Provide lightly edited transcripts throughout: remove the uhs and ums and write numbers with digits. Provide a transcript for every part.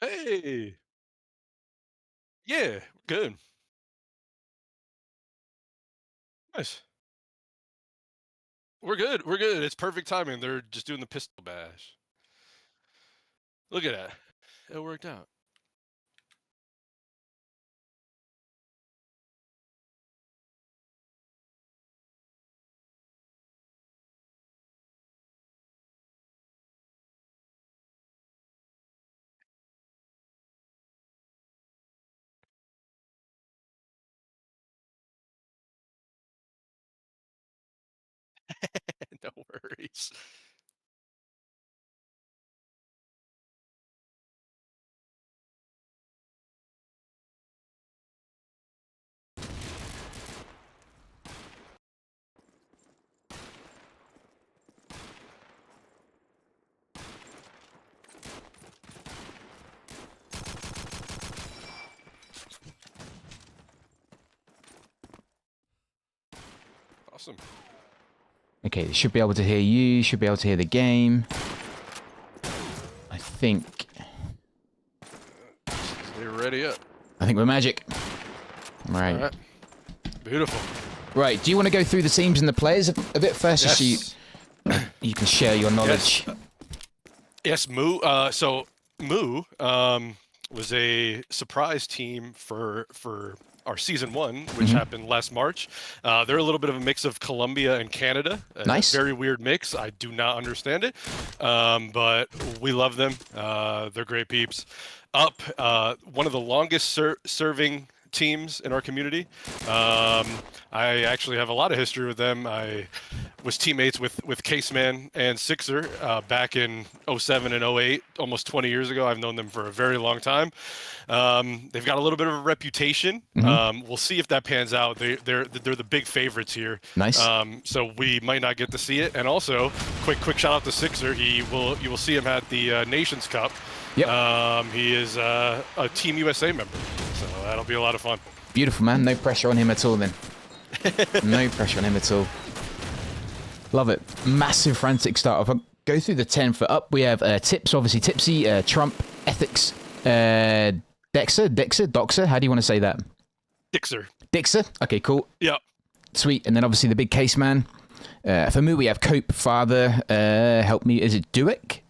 Hey. Yeah, good. Nice. We're good. We're good. It's perfect timing. They're just doing the pistol bash. Look at that. It worked out. No worries. Awesome. Okay, they should be able to hear you. Should be able to hear the game. I think. They're ready up. I think we're magic. Right. All right. Beautiful. Right. Do you want to go through the teams and the players a bit first, just so Yes. you can share your knowledge? Yes, mOo. So mOo was a surprise team for our season 1, which happened last March. They're a little bit of a mix of Colombia and Canada. Nice. Very weird mix. I do not understand it, but we love them. They're great peeps. Up, one of the longest serving teams in our community. I actually have a lot of history with them. I was teammates with Caseman and Sixer back in '07 and '08, almost 20 years ago. I've known them for a very long time. They've got a little bit of a reputation. We'll see if that pans out. They're the big favorites here. Nice. So we might not get to see it. And also, quick shout out to Sixer. You will see him at the Nations Cup. Yep. He is a Team USA member, so that'll be a lot of fun. Beautiful, man. No pressure on him at all, then. No pressure on him at all. Love it. Massive frantic start. If I go through the 10 for up, we have Tips, obviously Tipsy, Trump, Ethics, Doxer. How do you want to say that? Dixer. Okay, cool. Yep. Sweet. And then obviously the big case man. For me, we have Cope, Father. Help me. Is it Duick?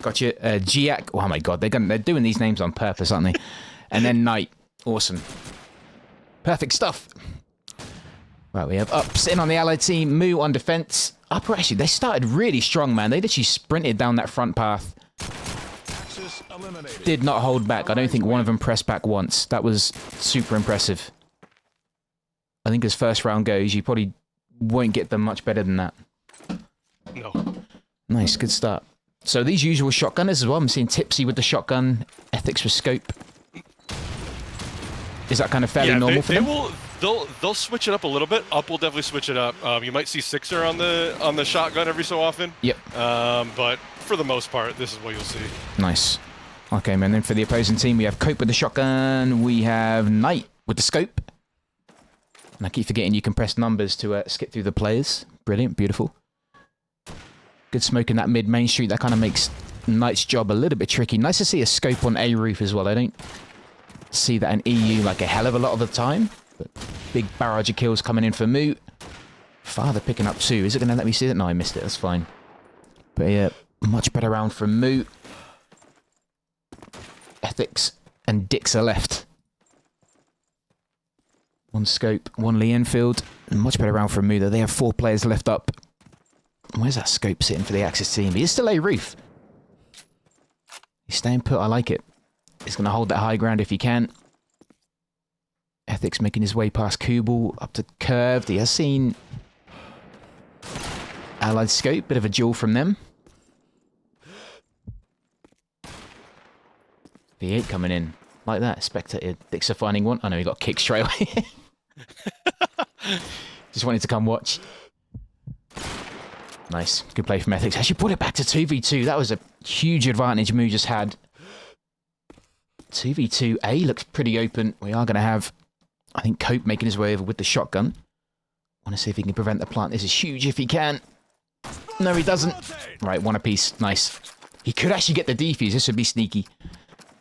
Gotcha. Giac. Oh my god, they're doing these names on purpose, aren't they? And then Knight. Awesome. Perfect stuff. Right, we have Up sitting on the allied team. mOo on defense. Upper, actually, they started really strong, man. They literally sprinted down that front path. Did not hold back. I don't think one of them pressed back once. That was super impressive. I think as first round goes, you probably won't get them much better than that. No. Nice, good start. So these usual shotgunners as well. I'm seeing Tipsy with the shotgun, Ethics with scope. Is that kind of fairly normal for them? They'll switch it up a little bit. Up will definitely switch it up. You might see Sixer on the shotgun every so often. Yep. But for the most part, this is what you'll see. Nice. Okay, man. Then for the opposing team, we have Cope with the shotgun. We have Knight with the scope. And I keep forgetting you can press numbers to skip through the players. Brilliant, beautiful. Good smoke in that mid-main street. That kind of makes Knight's job a little bit tricky. Nice to see a scope on A roof as well. I don't see that in EU like a hell of a lot of the time. But big barrage of kills coming in for mOo. Father picking up 2. Is it going to let me see it? No, I missed it. That's fine. But yeah, much better round from mOo. Ethics and Dix are left. One scope, one Lee Enfield. Much better round from mOo though. They have 4 players left up. Where's that scope sitting for the Axis team? He is still A roof. He's staying put. I like it. He's going to hold that high ground if he can. Ethics making his way past Kubel up to Curved. He has seen Allied scope. Bit of a duel from them. V8 coming in. Like that. Spectator. Dixer finding one. I know he got kicked straight away. Just wanted to come watch. Nice. Good play from Ethics. Actually brought it back to 2v2. That was a huge advantage mOo just had. 2v2. A looks pretty open. We are going to have, I think, Cope making his way over with the shotgun. Want to see if he can prevent the plant. This is huge if he can. No, he doesn't. Right, one apiece. Nice. He could actually get the defuse. This would be sneaky.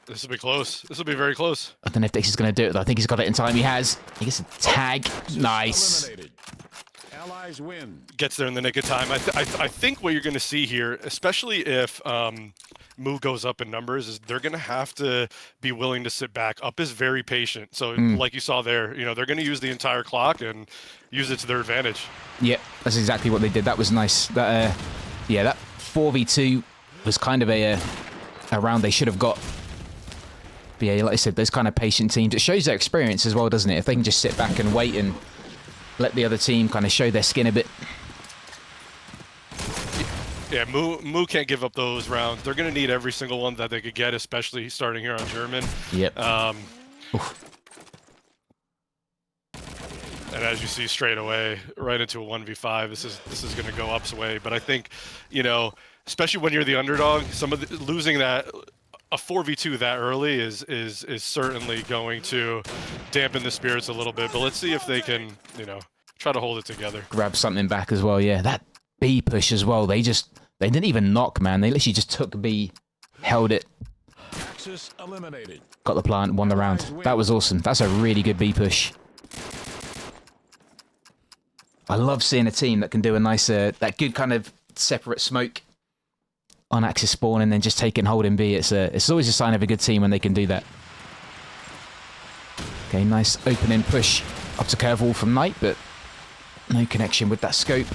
This will be close. This will be very close. I don't know if Dix is going to do it, though. I think he's got it in time. He has. He gets a tag. Nice. Allies win. Gets there in the nick of time. I think what you're going to see here, especially if mOo goes up in numbers, is they're going to have to be willing to sit back. Up is very patient. So like you saw there, they're going to use the entire clock and use it to their advantage. Yep, that's exactly what they did. That was nice. That that 4v2 was kind of a round they should have got. But yeah, like I said, those kind of patient teams, it shows their experience as well, doesn't it? If they can just sit back and wait and let the other team kind of show their skin a bit. Yeah, mOo can't give up those rounds. They're going to need every single one that they could get, especially starting here on German. Yep. And as you see straight away, right into a 1v5, this is going to go Up's way. But I think, especially when you're the underdog, losing that a 4v2 that early is certainly going to dampen the spirits a little bit. But let's see if they can, try to hold it together. Grab something back as well. Yeah, that B push as well. They didn't even knock, man. They literally just took B, held it. Axis eliminated. Got the plant, won the round. That was awesome. That's a really good B push. I love seeing a team that can do a nice, that good kind of separate smoke on Axis spawn and then just take and hold in B. It's always a sign of a good team when they can do that. Okay, nice opening push up to curve wall from Knight, but no connection with that scope.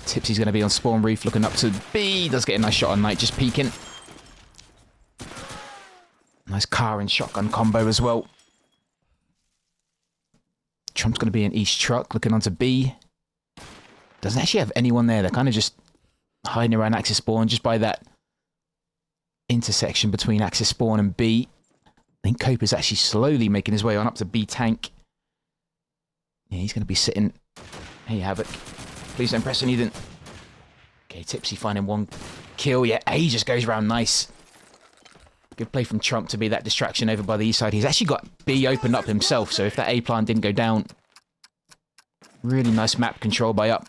Tipsy's going to be on spawn roof, looking up to B. Does get a nice shot on Knight, just peeking. Nice car and shotgun combo as well. Trump's going to be in East truck, looking onto B. Doesn't actually have anyone there. They're kind of just hiding around Axis spawn, just by that intersection between Axis spawn and B. I think Cope is actually slowly making his way on up to B tank. Yeah, he's going to be sitting. Hey, Havoc. Please don't press anything. Okay, Tipsy finding one kill. Yeah, A just goes around nice. Good play from Trump to be that distraction over by the east side. He's actually got B opened up himself, so if that A plant didn't go down, really nice map control by Up.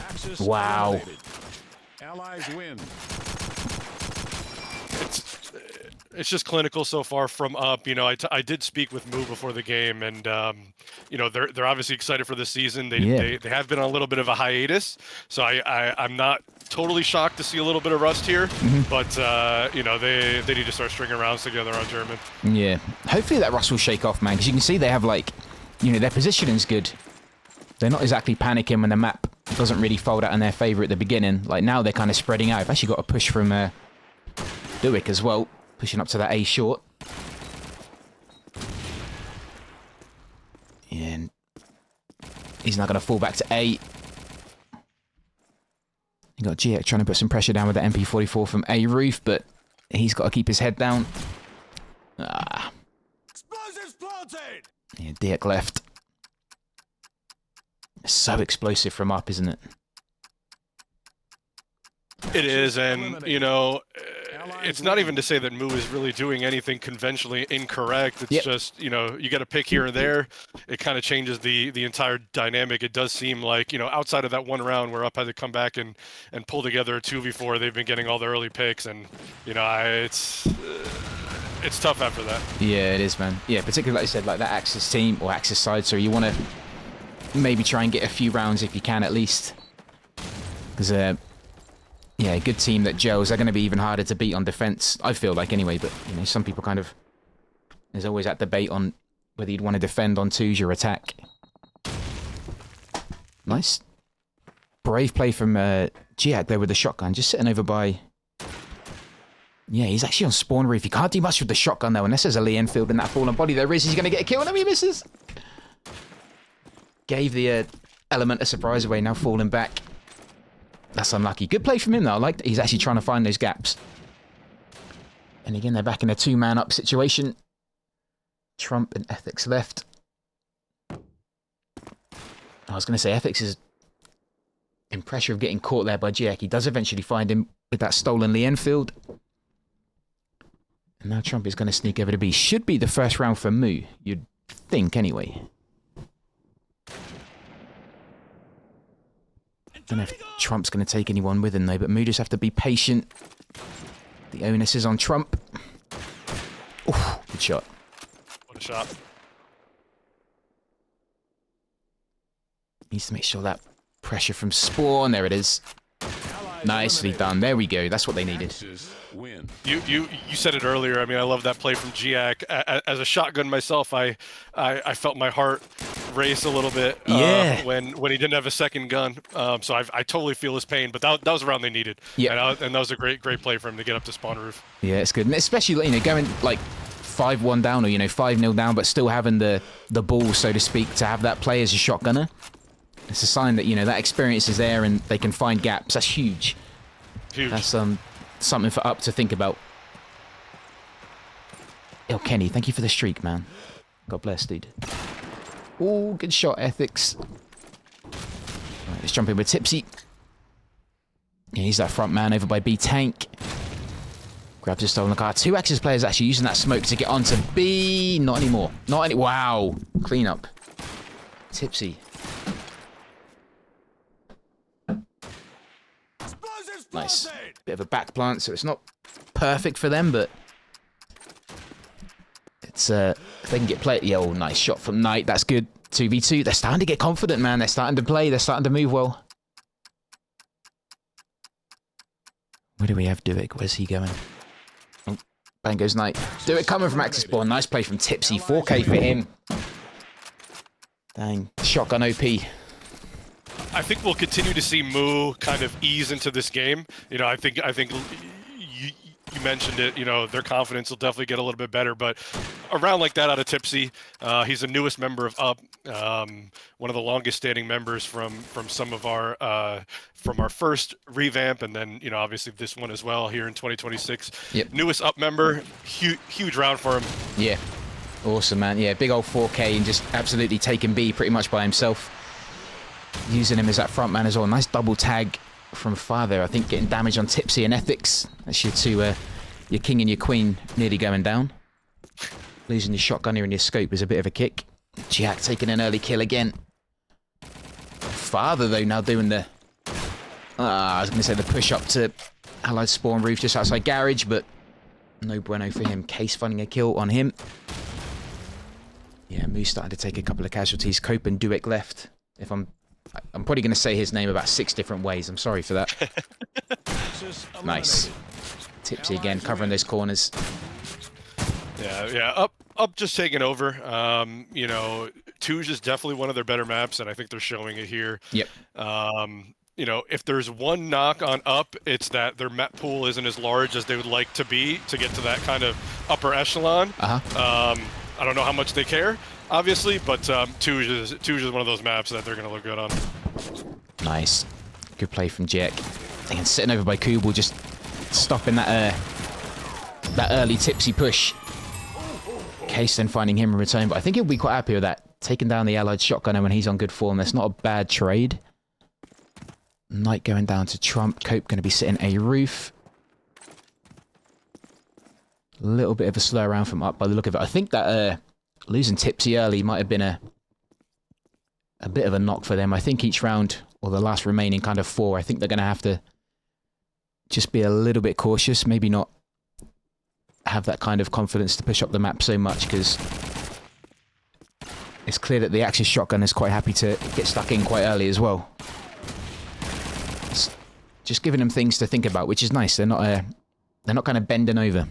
Axis Wow. eliminated. Allies win. It's just clinical so far from Up. I did speak with mOo before the game, and they're obviously excited for this season. They have been on a little bit of a hiatus, so I'm not totally shocked to see a little bit of rust here. But they need to start stringing rounds together on German. Yeah, hopefully that rust will shake off, man, because you can see they have their positioning's good. They're not exactly panicking when the map doesn't really fold out in their favor at the beginning. Like now they're kind of spreading out. I've actually got a push from Duick as well. Pushing up to that A short. And he's now going to fall back to A. You got GX trying to put some pressure down with the MP44 from A roof, but he's got to keep his head down. Explosives planted. Yeah, Diak left. So explosive from Up, isn't it? It is, and it's not even to say that mOo is really doing anything conventionally incorrect. It's just, you got to pick here and there. It kind of changes the entire dynamic. It does seem like, outside of that one round where Up had to come back and pull together a 2v4, they've been getting all the early picks, and, it's tough after that. Yeah, it is, man. Yeah, particularly, like I said, like that Axis team, or Axis side, so you want to maybe try and get a few rounds if you can, at least. Because, yeah, a good team that gels, they're going to be even harder to beat on defense, I feel like, anyway. But, some people kind of... There's always that debate on whether you'd want to defend on twos or attack. Nice. Brave play from Giak there with the shotgun, just sitting over by... Yeah, he's actually on spawn roof. He can't do much with the shotgun, though, unless there's a Lee Enfield in that fallen body. There is. He's going to get a kill, and he misses. Gave the element of surprise away, now falling back. That's unlucky. Good play from him, though. I like that he's actually trying to find those gaps. And again, they're back in a two-man up situation. Trump and Ethics left. I was going to say, Ethics is in pressure of getting caught there by Giak. He does eventually find him with that stolen Lee Enfield. And now Trump is going to sneak over to B. Should be the first round for mOo, you'd think, anyway. Don't know if Trump's going to take anyone with him, though, but mOo just have to be patient. The onus is on Trump. Ooh, good shot. What a shot. Needs to make sure that pressure from Spawn. There it is. Nicely done. There we go. That's what they needed. Axis win. You said it earlier. I mean, I love that play from GIAC. As a shotgun myself, I felt my heart race a little bit Yeah. when he didn't have a second gun. So I totally feel his pain. But that was a round they needed. Yeah. And that was a great play for him to get up to spawn roof. Yeah, it's good. And especially, going like 5-1 down or, 5-0 down, but still having the ball, so to speak, to have that play as a shotgunner. It's a sign that, that experience is there and they can find gaps. That's huge. Huge. That's something for Up to think about. Yo, Kenny, thank you for the streak, man. God bless, dude. Oh, good shot, Ethics. Right, let's jump in with Tipsy. Yeah, he's that front man over by B Tank. Grabs his stolen car. 2 Axis players actually using that smoke to get onto B. Not anymore. Wow. Clean up. Tipsy. Nice. Bit of a back plant, so it's not perfect for them, but it's if they can get play. Yo, nice shot from Knight. That's good. 2v2. They're starting to get confident, man. They're starting to play. They're starting to move well. Where do we have Duick? Where's he going? Oh, bang goes Knight. Duick coming from Axis Spawn. Nice play from Tipsy. 4K for him. Dang. Shotgun OP. I think we'll continue to see mOo kind of ease into this game. I think you mentioned it. Their confidence will definitely get a little bit better. But a round like that out of Tipsy, he's the newest member of Up, one of the longest standing members from some of our from our first revamp, and then obviously this one as well here in 2026. Yep. Newest Up member, huge round for him. Yeah, awesome, man. Yeah, big old 4K and just absolutely taking B pretty much by himself. Using him as that front man as well. Nice double tag from Father. I think getting damage on Tipsy and Ethics. That's your two, your king and your queen nearly going down. Losing your shotgun here and your scope is a bit of a kick. Jack taking an early kill again. Father, though, now doing the... I was going to say the push up to Allied spawn roof just outside garage, but no bueno for him. Case finding a kill on him. Yeah, Moose starting to take a couple of casualties. Cope and Duick left. I'm probably going to say his name about 6 different ways. I'm sorry for that. Nice. Tipsy again, covering those corners. Yeah. Up just taking over. Touge is definitely one of their better maps, and I think they're showing it here. Yep. If there's one knock on Up, it's that their map pool isn't as large as they would like to be to get to that kind of upper echelon. I don't know how much they care, obviously, but Touge is one of those maps that they're going to look good on. Nice. Good play from Jack. And sitting over by Kubel, just stopping that early Tipsy push. Case then finding him in return, but I think he'll be quite happy with that. Taking down the Allied shotgunner when he's on good form. That's not a bad trade. Knight going down to Trump. Cope going to be sitting a roof. A little bit of a slow round from Up by the look of it. I think that losing Tipsy early might have been a bit of a knock for them. I think each round, or the last remaining kind of 4, I think they're going to have to just be a little bit cautious. Maybe not have that kind of confidence to push up the map so much, because it's clear that the Axis shotgun is quite happy to get stuck in quite early as well. It's just giving them things to think about, which is nice. They're not kind of bending over.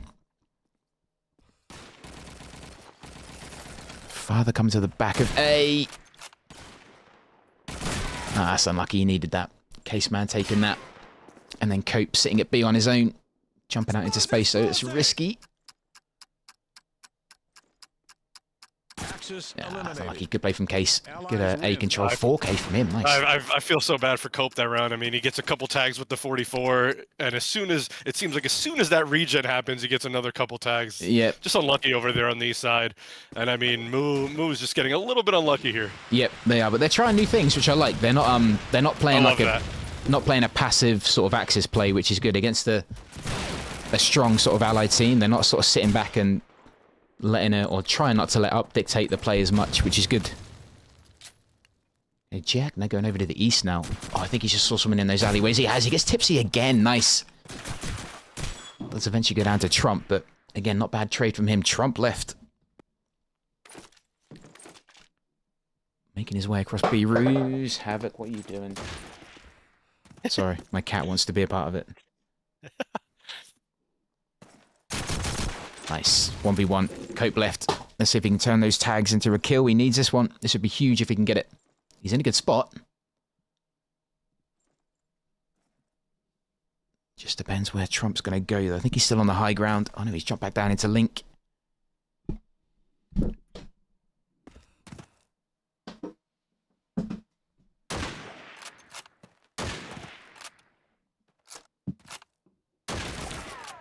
Father comes to the back of A. That's unlucky. He needed that. Caseman taking that. And then Cope sitting at B on his own. Jumping out into space, so it's risky. Yeah, that's unlucky. Good play from Case. Good A control. 4K from him. Nice. I feel so bad for Cope that round. I mean, he gets a couple tags with the 44, and as soon as that regen happens, he gets another couple tags. Yep. Just unlucky over there on the east side. And I mean, mOo's just getting a little bit unlucky here. Yep, they are, but they're trying new things, which I like. They're not playing like not playing a passive sort of Axis play, which is good against a strong sort of Allied team. They're not sort of sitting back and letting it, or trying not to let Up dictate the play as much, which is good. Jack now going over to the east now. Oh, I think he just saw someone in those alleyways. He has. He gets tipsy again. Nice. Let's eventually go down to Trump, but again, not bad trade from him. Trump left. Making his way across B. Ruse. Havoc, what are you doing? Sorry, my cat wants to be a part of it. Nice. 1v1. Cope left. Let's see if he can turn those tags into a kill. He needs this one. This would be huge if he can get it. He's in a good spot. Just depends where Trump's going to go, though. I think he's still on the high ground. Oh, no, he's jumped back down into Link.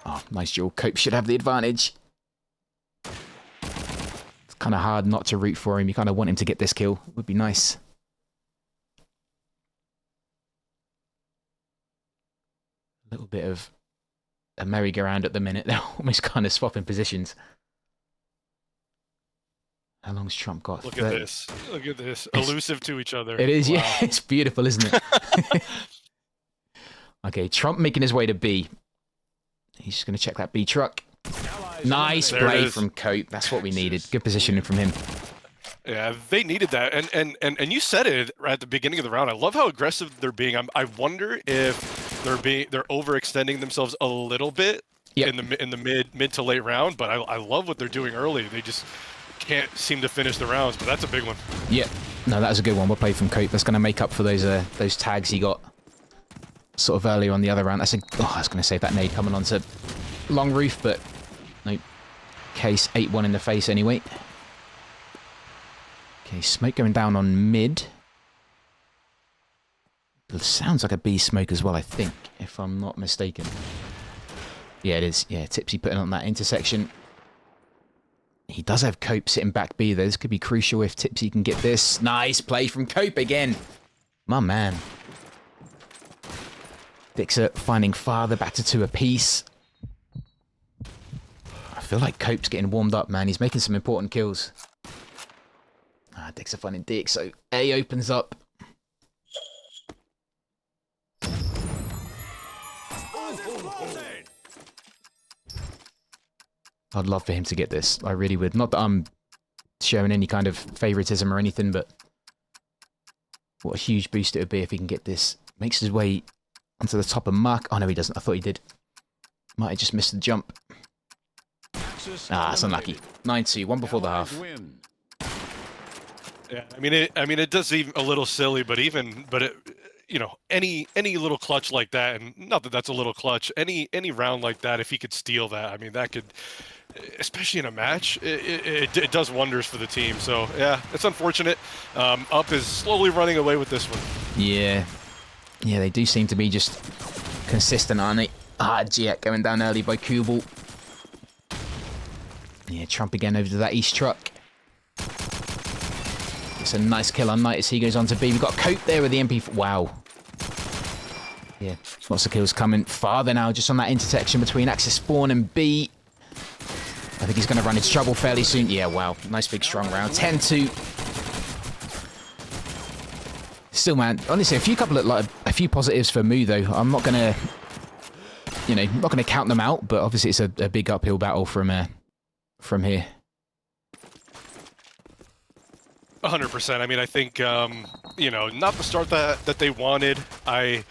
Oh, nice duel. Cope should have the advantage. It's kind of hard not to root for him. You kind of want him to get this kill. It would be nice. A little bit of a merry-go-round at the minute. They're almost kind of swapping positions. How long's Trump got? Look at this. Look at this. Elusive to each other. It is, Wow. yeah. It's beautiful, isn't it? Okay, Trump making his way to B. He's just going to check that B truck. Nice play from Cope. That's what we needed. Good positioning from him. Yeah, they needed that, and you said it right at the beginning of the round. I love how aggressive they're being. I wonder if they're overextending themselves a little bit in the mid to late round. But I love what they're doing early. They just can't seem to finish the rounds. But that's a big one. Yeah, no, that was a good one. Well played from Cope. That's going to make up for those tags he got sort of earlier on the other round. I was going to save that nade coming onto long roof, but nope. Case 8-1 in the face anyway. Okay, smoke going down on mid. It sounds like a B smoke as well, I think, if I'm not mistaken. Yeah, it is. Yeah, Tipsy putting on that intersection. He does have Cope sitting back B, though. This could be crucial if Tipsy can get this. Nice play from Cope again. My man. Dixer finding father, back to 2 apiece. I feel like Cope's getting warmed up, man. He's making some important kills. Dixer finding Dix, so A opens up. I'd love for him to get this. I really would. Not that I'm showing any kind of favoritism or anything, but what a huge boost it would be if he can get this. Makes his way onto the top of Mark. Oh, no, he doesn't. I thought he did. Might have just missed the jump. That's unlucky. 9-2, one before the half. Yeah, I mean, it does seem a little silly, but you know, any little clutch like that, and not that that's a little clutch, any round like that, if he could steal that, I mean, that could, especially in a match, it does wonders for the team. So yeah, it's unfortunate. Up is slowly running away with this one. Yeah, they do seem to be just consistent, aren't they? Giek going down early by Kubel. Yeah, Trump again over to that east truck. It's a nice kill on Knight as he goes on to B. We've got Cope there with the MP. Wow. Yeah, lots of kills coming. Farther now, just on that intersection between Axis Spawn and B. I think he's going to run into trouble fairly soon. Yeah, wow. Nice big strong round. 10-2. Still, man, honestly, a few positives for mOo, though. I'm not going to, not going to count them out, but obviously it's a big uphill battle from here. 100%. I mean, I think, not the start that they wanted. I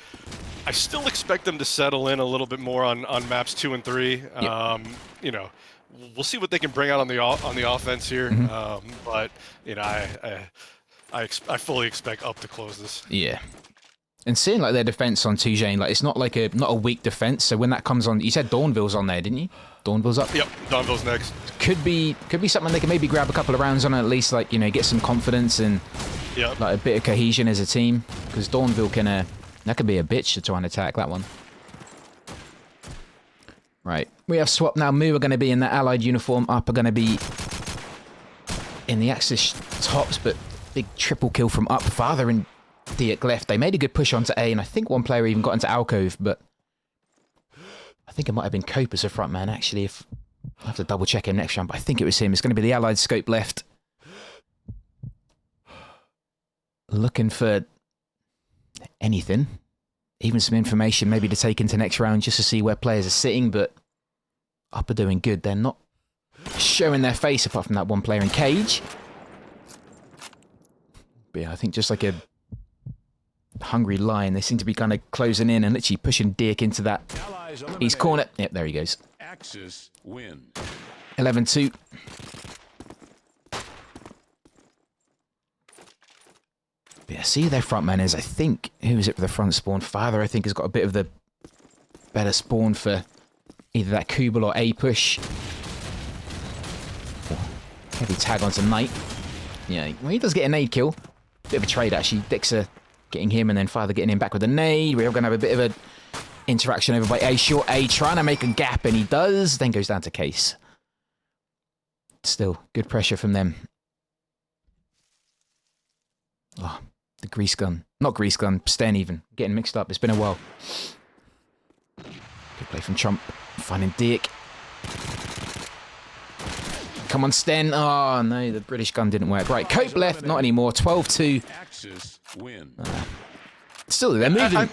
still expect them to settle in a little bit more on maps 2 and 3. Yep. We'll see what they can bring out on the offense here. Mm-hmm. But I fully expect Up to close this. Yeah. And seeing like their defense on Tujane, like it's not a weak defense. So when that comes on, you said Dawnville's on there, didn't you? Dawnville's up. Yep, Dawnville's next. Could be something they can maybe grab a couple of rounds on, at least get some confidence and like a bit of cohesion as a team. Because Dawnville that could be a bitch to try and attack that one. Right, we have swap now. mOo are going to be in the Allied uniform. Up are going to be in the Axis tops, but big triple kill from Up. Father and Diak left. They made a good push onto A, and I think one player even got into Alcove, but I think it might have been Cope as a front man, actually. I'll have to double check him next round, but I think it was him. It's going to be the Allied scope left. looking for anything, even some information maybe to take into next round just to see where players are sitting, but Up are doing good. They're not showing their face apart from that one player in cage. But yeah, I think just like a hungry lion, they seem to be kind of closing in and literally pushing Dirk into that east corner. Yep, there he goes. Axis win. 11-2. Yeah, see who their front man is. I think, who is it for the front spawn? Father, I think, has got a bit of the better spawn for either that Kubel or A push. Heavy tag onto Knight. Yeah, well, he does get a nade kill. Bit of a trade, actually. Dixer getting him and then Father getting him back with a nade. We're going to have a bit of an interaction over by A. Short A trying to make a gap, and he does. Then goes down to Case. Still, good pressure from them. Oh, the grease gun. Not grease gun, Sten even. Getting mixed up. It's been a while. Good play from Trump. Finding Dirk. Come on, Sten. Oh, no, the British gun didn't work. Right, Cope left. Not anymore. 12-2. Axis win. Still, they're moving.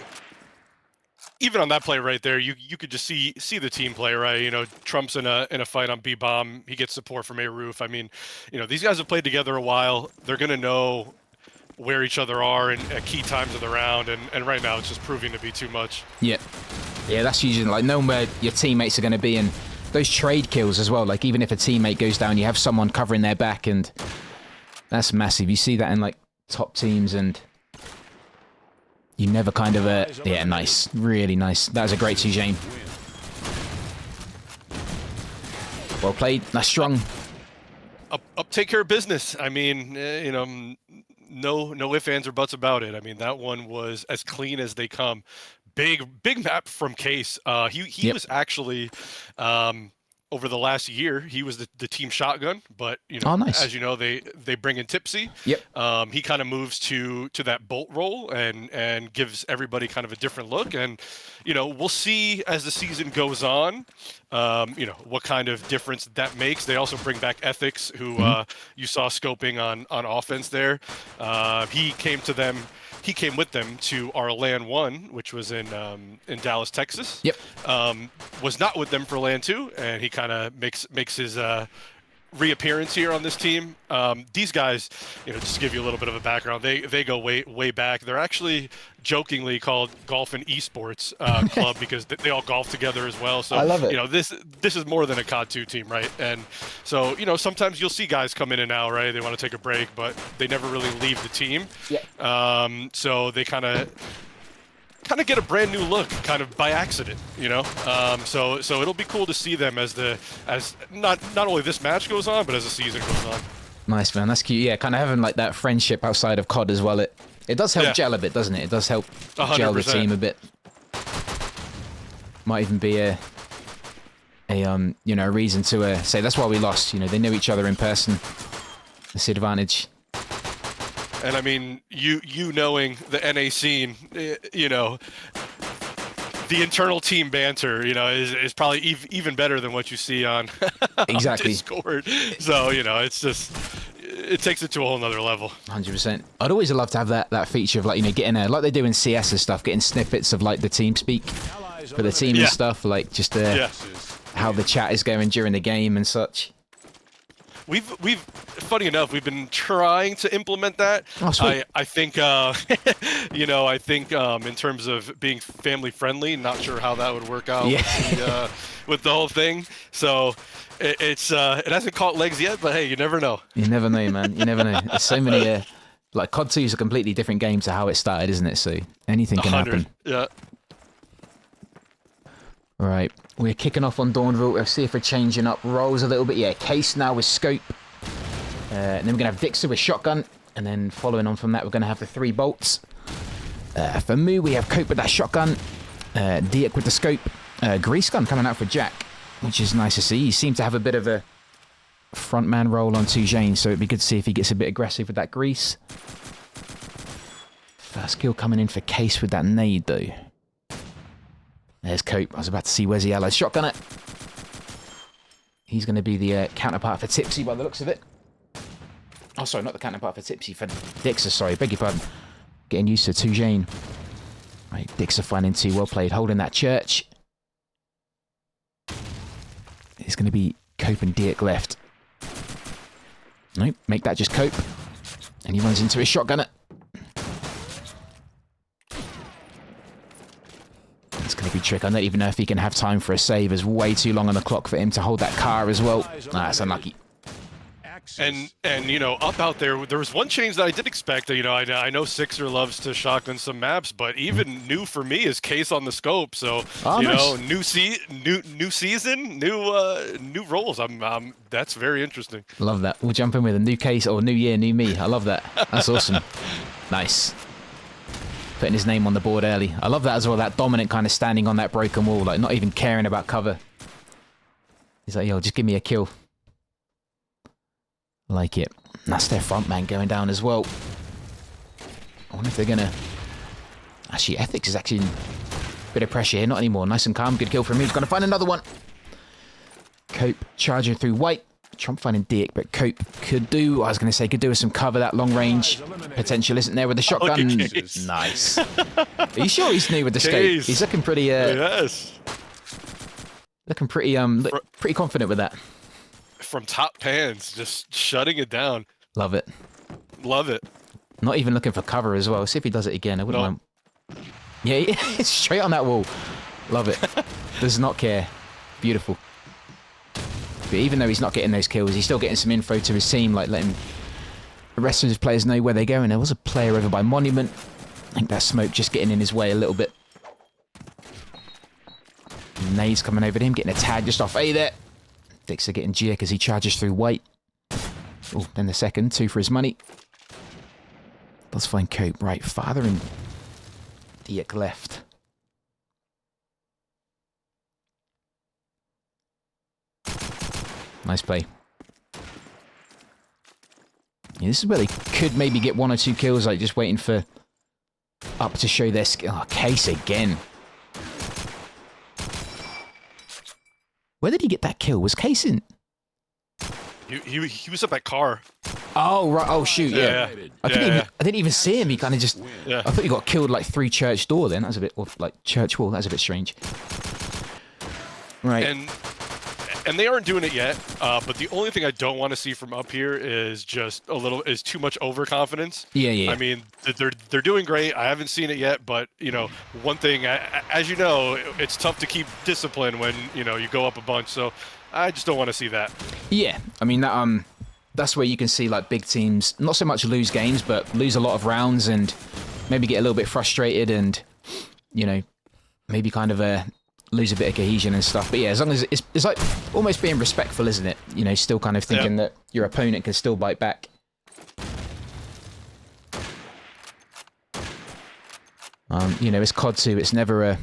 Even on that play right there, you could just see the team play, right? You know, Trump's in a fight on B bomb. He gets support from A Roof. I mean, you know, these guys have played together a while. They're gonna know where each other are at key times of the round, and right now it's just proving to be too much. Yeah, that's usually like knowing where your teammates are going to be, and those trade kills as well. Like even if a teammate goes down, you have someone covering their back, and that's massive. You see that in like top teams, and you never kind of yeah, nice, really nice. That was a great 2 Jane. Well played. That's strong. Up, take care of business. I mean, you know, no ifs, ands, or buts about it. I mean, that one was as clean as they come. Big map from Case. He was actually over the last year, he was the team shotgun, but you know, as you know, they bring in Tipsy. Yep. He kind of moves to that bolt role and gives everybody kind of a different look. And you know, we'll see as the season goes on, you know, what kind of difference that makes. They also bring back Ethics, who you saw scoping on offense there. He came with them to our LAN 1, which was in Dallas, Texas. Yep. Was not with them for LAN 2, and he kind of makes his reappearance here on this team. These guys, you know, just to give you a little bit of a background, they go way back. They're actually jokingly called Golf and Esports Club because they all golf together as well. So I love it. You know, this is more than a COD 2 team, right? And so, you know, sometimes you'll see guys come in and out, right? They want to take a break, but they never really leave the team. Yeah. So they kind of get a brand new look kind of by accident, you know. So it'll be cool to see them as not only this match goes on, but as the season goes on. Nice, man. That's cute. Yeah, kind of having like that friendship outside of COD as well. It does help gel a bit, doesn't it? It does help 100%. gel the team a bit. Might even be a you know, a reason to say that's why we lost. You know, they know each other in person. That's the advantage. And I mean, you knowing the NA scene, you know, the internal team banter, you know, is probably even better than what you see on, exactly. on Discord. So, you know, it takes it to a whole nother level. 100%. I'd always love to have that feature of like, you know, getting like they do in CS and stuff, getting snippets of like the team speak for the team and stuff, like just how the chat is going during the game and such. We've funny enough, we've been trying to implement that. Oh, sweet. I think you know, I think in terms of being family friendly, not sure how that would work out with the whole thing. So it hasn't caught legs yet, but hey, you never know. You never know, man. You never know. There's so many like COD 2 is a completely different game to how it started, isn't it? So anything can happen. Yeah. All right, we're kicking off on Dawnville. We'll see if we're changing up roles a little bit. Yeah, Case now with Scope. And then we're going to have Dixer with Shotgun. And then following on from that, we're going to have the 3 bolts. For mOo, we have Cope with that Shotgun. Dirk with the Scope. Grease Gun coming out for Jack, which is nice to see. He seemed to have a bit of a frontman role on 2 Jane, so it'd be good to see if he gets a bit aggressive with that Grease. First kill coming in for Case with that nade, though. There's Cope. I was about to see where's the allied shotgunner. He's going to be the counterpart for Tipsy by the looks of it. Oh, sorry, not the cannon part for Tipsy, for Dixer, sorry, beg your pardon. Getting used to Tujane. Right, Dixer finding 2, well played, holding that church. It's going to be Cope and Dirk left. Nope, make that just Cope. And he runs into his shotgunner. It's going to be Trick. I don't even know if he can have time for a save. There's way too long on the clock for him to hold that car as well. Nah, that's unlucky. And you know, up out there was one change that I did expect. You know, I know Sixer loves to shotgun some maps, but even new for me is Case on the scope. So you know, new season, new roles. That's very interesting. Love that. We'll jump in with a new Case or new year, new me. I love that. That's awesome. Nice. Putting his name on the board early. I love that as well. That dominant kind of standing on that broken wall, like not even caring about cover. He's like, yo, just give me a kill. Like it. That's their front man going down as well. I wonder if they're gonna... Actually, Ethics is actually in a bit of pressure here. Not anymore. Nice and calm. Good kill from him. He's gonna find another one. Cope charging through White. Trump finding Dick, but Cope could do... I was gonna say could do with some cover. That long range potential isn't there with the shotgun. Nice. Are you sure he's new with the scope? He's looking pretty... yes. Looking pretty pretty confident with that. From top pans, just shutting it down. Love it. Love it. Not even looking for cover as well. See if he does it again. I wouldn't mind. Yeah, it's straight on that wall. Love it. Does not care. Beautiful. But even though he's not getting those kills, he's still getting some info to his team, like letting the rest of his players know where they're going. There was a player over by Monument. I think that smoke just getting in his way a little bit. Nades coming over to him, getting a tag just off A there. Dixer getting jerk as he charges through White. Oh, then the second, 2 for his money. Let's find Cope. Right, Father and Diak left. Nice play. Yeah, this is where they could maybe get 1 or 2 kills, like just waiting for Up to show their skill. Oh, Case again. Where did he get that kill? Was Case in? He was up at car. Oh, right. Oh, shoot, yeah. I didn't even see him. He kind of just... Yeah. I thought he got killed like through church door then. That was a bit... Or like church wall. That was a bit strange. Right. And they aren't doing it yet, but the only thing I don't want to see from up here is just too much overconfidence. Yeah. I mean, they're doing great. I haven't seen it yet, but you know, one thing, as you know, it's tough to keep discipline when you go up a bunch. So I just don't want to see that. Yeah, I mean that's where you can see like big teams not so much lose games, but lose a lot of rounds and maybe get a little bit frustrated and maybe kind of lose a bit of cohesion and stuff. But yeah, as long as it's like almost being respectful, isn't it? Still kind of thinking that your opponent can still bite back. It's COD 2. It's never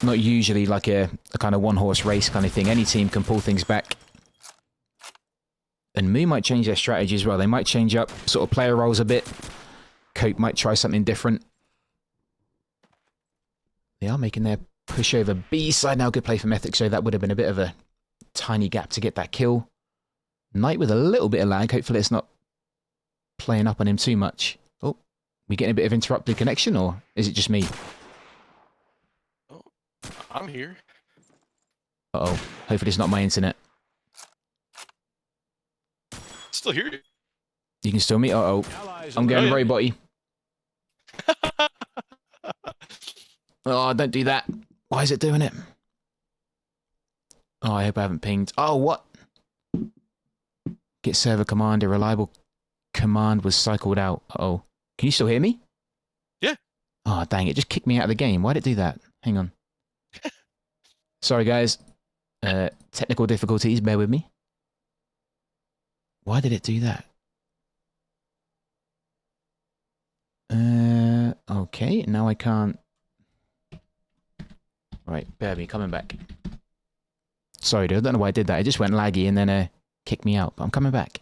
not usually like a kind of one-horse race kind of thing. Any team can pull things back. And mOo might change their strategy as well. They might change up sort of player roles a bit. Cope might try something different. They are making their push over B side now. Good play from Ethics, so that would have been a bit of a tiny gap to get that kill. Knight with a little bit of lag. Hopefully it's not playing up on him too much. Oh, we getting a bit of interrupted connection, or is it just me? Oh, I'm here. Uh-oh. Hopefully it's not my internet. Still here. You can still meet. Uh-oh. I'm going robot-y. Oh, don't do that. Why is it doing it? Oh, I hope I haven't pinged. Oh, what? Get server command. A reliable command was cycled out. Uh-oh. Can you still hear me? Yeah. Oh, dang. It just kicked me out of the game. Why did it do that? Hang on. Sorry, guys. Technical difficulties. Bear with me. Why did it do that? Okay. Now I can't. Right, bear with me, coming back. Sorry, dude, I don't know why I did that. It just went laggy and then kicked me out, but I'm coming back.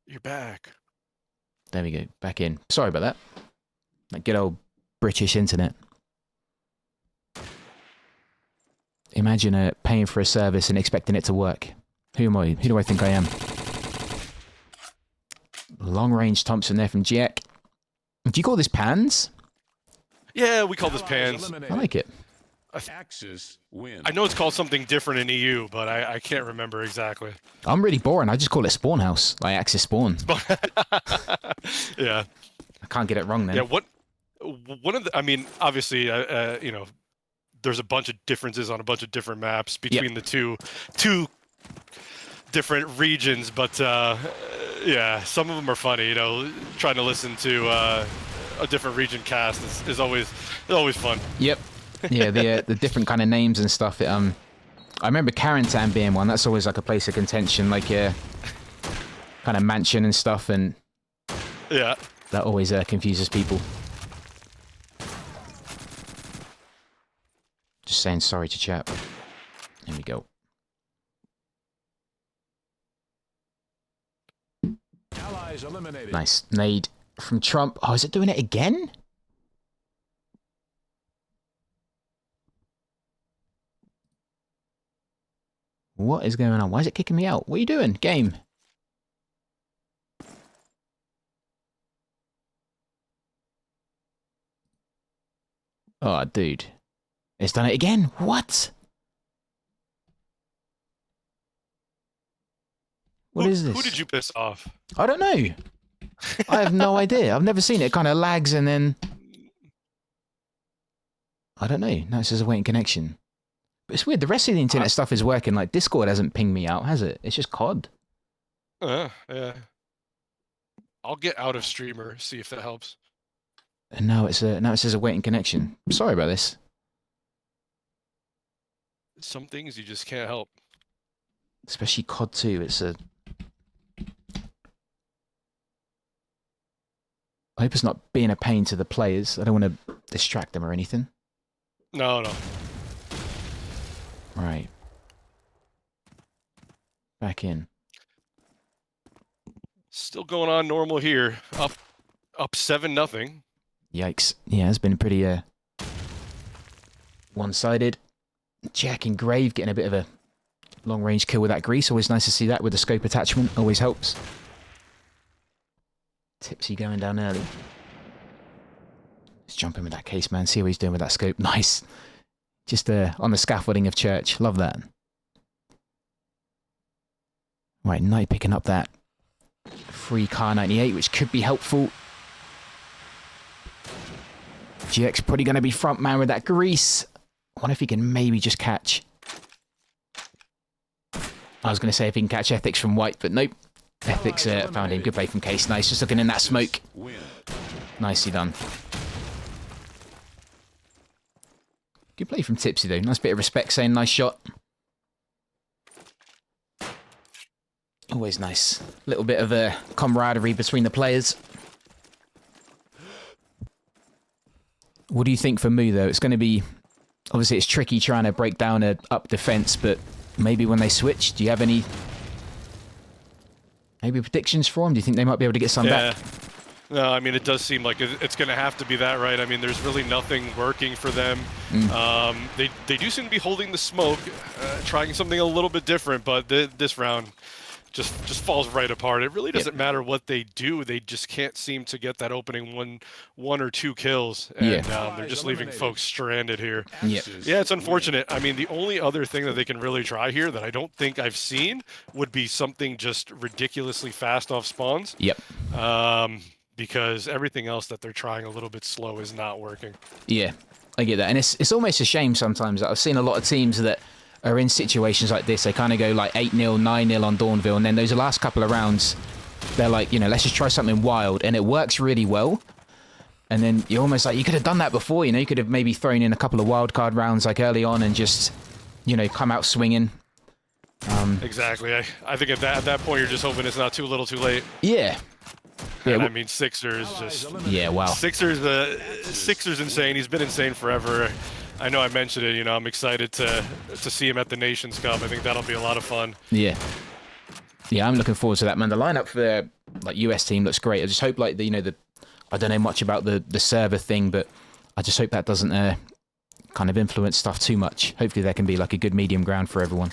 You're back. There we go, back in. Sorry about that. That good old British internet. Imagine paying for a service and expecting it to work. Who am I? Who do I think I am? Long-range Thompson there from Jack. Do you call this pans? Yeah, we call this pans. I like it. Axis win. I know it's called something different in EU, but I can't remember exactly. I'm really boring. I just call it spawn house, like Axis spawn. Yeah. I can't get it wrong then. Yeah. One of the, I mean, obviously, you know, there's a bunch of differences on a bunch of different maps between the two different regions, but yeah, some of them are funny. You know, trying to listen to a different region cast is always fun. Yep. Yeah, the different kind of names and stuff. I remember Carentan being one. That's always like a place of contention, like a kind of mansion and stuff, and yeah, that always confuses people. Just saying sorry to chat. There we go. Allies eliminated. Nice. Nade from Trump. Oh, is it doing it again? What is going on? Why is it kicking me out? What are you doing? Game. Oh, dude. It's done it again. What? What is this? Who did you piss off? I don't know. I have no idea. I've never seen it. It kind of lags and then... I don't know. Now it says awaiting connection. But it's weird. The rest of the internet stuff is working. Like, Discord hasn't pinged me out, has it? It's just COD. Yeah. I'll get out of streamer, see if that helps. And now it says awaiting connection. Sorry about this. Some things you just can't help. Especially COD 2. It's a... I hope it's not being a pain to the players. I don't want to distract them or anything. No. Right. Back in. Still going on normal here. Up 7-0. Yikes. Yeah, it's been pretty one-sided. Jack and Grave getting a bit of a long-range kill with that grease. Always nice to see that with the scope attachment. Always helps. Tipsy going down early. Let's jump in with that case, man. See what he's doing with that scope. Nice. Just on the scaffolding of church. Love that. Right, Knight picking up that free car 98, which could be helpful. GX probably going to be front man with that grease. I wonder if he can maybe just catch... I was going to say if he can catch Ethics from White, but nope. Ethics found him. Good play from Case. Nice. Just looking in that smoke. Nicely done. Good play from Tipsy, though. Nice bit of respect saying nice shot. Always nice. Little bit of a camaraderie between the players. What do you think for mOo, though? It's going to be... Obviously, it's tricky trying to break down a up defense, but maybe when they switch, do you have any... Maybe predictions for them? Do you think they might be able to get some back? No, I mean, it does seem like it's going to have to be that, right? I mean, there's really nothing working for them. They do seem to be holding the smoke, trying something a little bit different, but this round just falls right apart. It really doesn't matter what they do. They just can't seem to get that opening one or two kills, and they're just leaving folks stranded here. Yeah, it's unfortunate. I mean, the only other thing that they can really try here that I don't think I've seen would be something just ridiculously fast off spawns. Yep. Because everything else that they're trying a little bit slow is not working. Yeah, I get that. And it's almost a shame sometimes. I've seen a lot of teams that are in situations like this. They kind of go like 8-0, 9-0 on Dawnville, and then those last couple of rounds, they're like, you know, let's just try something wild, and it works really well. And then you're almost like, you could have done that before, you know, you could have maybe thrown in a couple of wildcard rounds like early on and just, you know, come out swinging. Exactly. I think at that point, you're just hoping it's not too little too late. Yeah. And I mean, Sixer's just... Yeah, wow. Sixer's insane. He's been insane forever. I know I mentioned it, you know, I'm excited to see him at the Nations Cup. I think that'll be a lot of fun. Yeah. Yeah, I'm looking forward to that, man. The lineup for the like US team looks great. I just hope like I don't know much about the server thing, but I just hope that doesn't kind of influence stuff too much. Hopefully there can be like a good medium ground for everyone.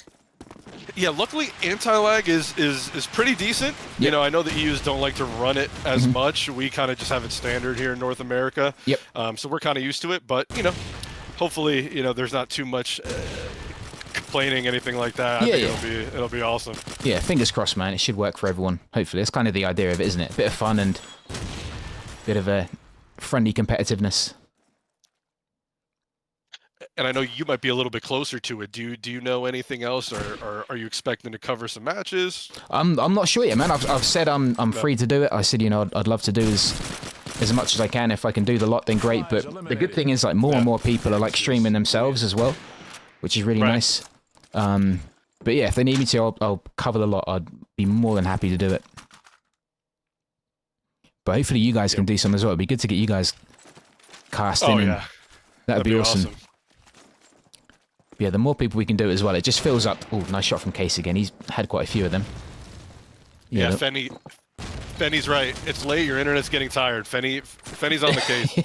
Yeah, luckily anti-lag is pretty decent. You Yep. know, I know the EUs don't like to run it as much. We kind of just have it standard here in North America. Yep. So we're kind of used to it, but you know, hopefully, you know, there's not too much complaining, anything like that. I think it'll be awesome. Yeah, fingers crossed, man. It should work for everyone. Hopefully, that's kind of the idea of it, isn't it? A bit of fun and a bit of a friendly competitiveness. And I know you might be a little bit closer to it. Do you know anything else, or are you expecting to cover some matches? I'm not sure yet, man. I've said I'm free to do it. I said, you know, I'd love to do as much as I can. If I can do the lot, then great. But the good thing is, like, more and more people are like streaming themselves as well, which is really nice. But yeah, if they need me to, I'll cover the lot. I'd be more than happy to do it. But hopefully you guys can do some as well. It'd be good to get you guys casting. Oh yeah, that'd be awesome. Yeah, the more people we can do it as well, it just fills up. Oh, nice shot from Case again. He's had quite a few of them. Yeah, Fenny's right. It's late. Your internet's getting tired. Fenny's on the case.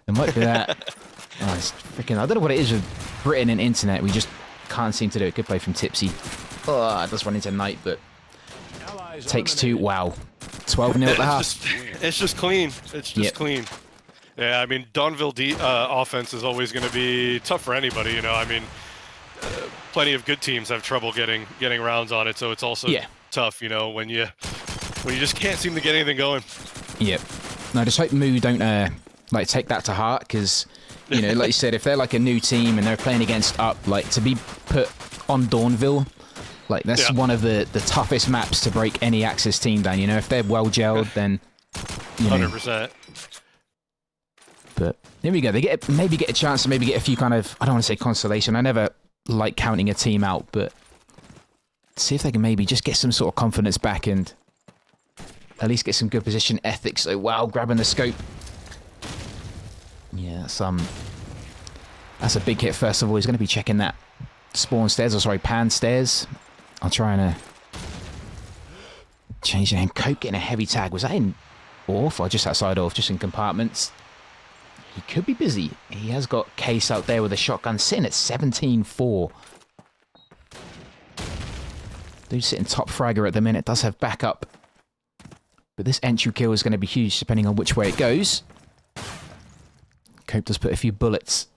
There might be that. Oh, it's freaking. I don't know what it is with Britain and internet. We just can't seem to do it. Good play from Tipsy. Oh, I just went into Knight, but takes two. Wow. 12-0 at the half. It's just clean. It's just clean. Yeah, I mean, Donville offense is always going to be tough for anybody. You know, I mean, plenty of good teams have trouble getting rounds on it, so it's also tough. You know, when you just can't seem to get anything going. Yep. No, I just hope mOo don't like take that to heart, because you know, like you said, if they're like a new team and they're playing against Up, like to be put on Dawnville, like that's one of the toughest maps to break any Axis team down. You know, if they're well gelled, then you know, 100%. But there we go. They maybe get a chance to maybe get a few kind of, I don't want to say consolation. I never like counting a team out, but see if they can maybe just get some sort of confidence back and at least get some good position ethics. So wow, grabbing the scope. Yeah, that's a big hit. First of all, he's going to be checking that spawn stairs, or sorry, pan stairs. I'll try and change the name. Cope getting a heavy tag. Was that in Orf or just outside Orf? Just in compartments. He could be busy. He has got Case out there with a shotgun, sitting at 17-4. Dude sitting top fragger at the minute. Does have backup. But this entry kill is going to be huge depending on which way it goes. Cope does put a few bullets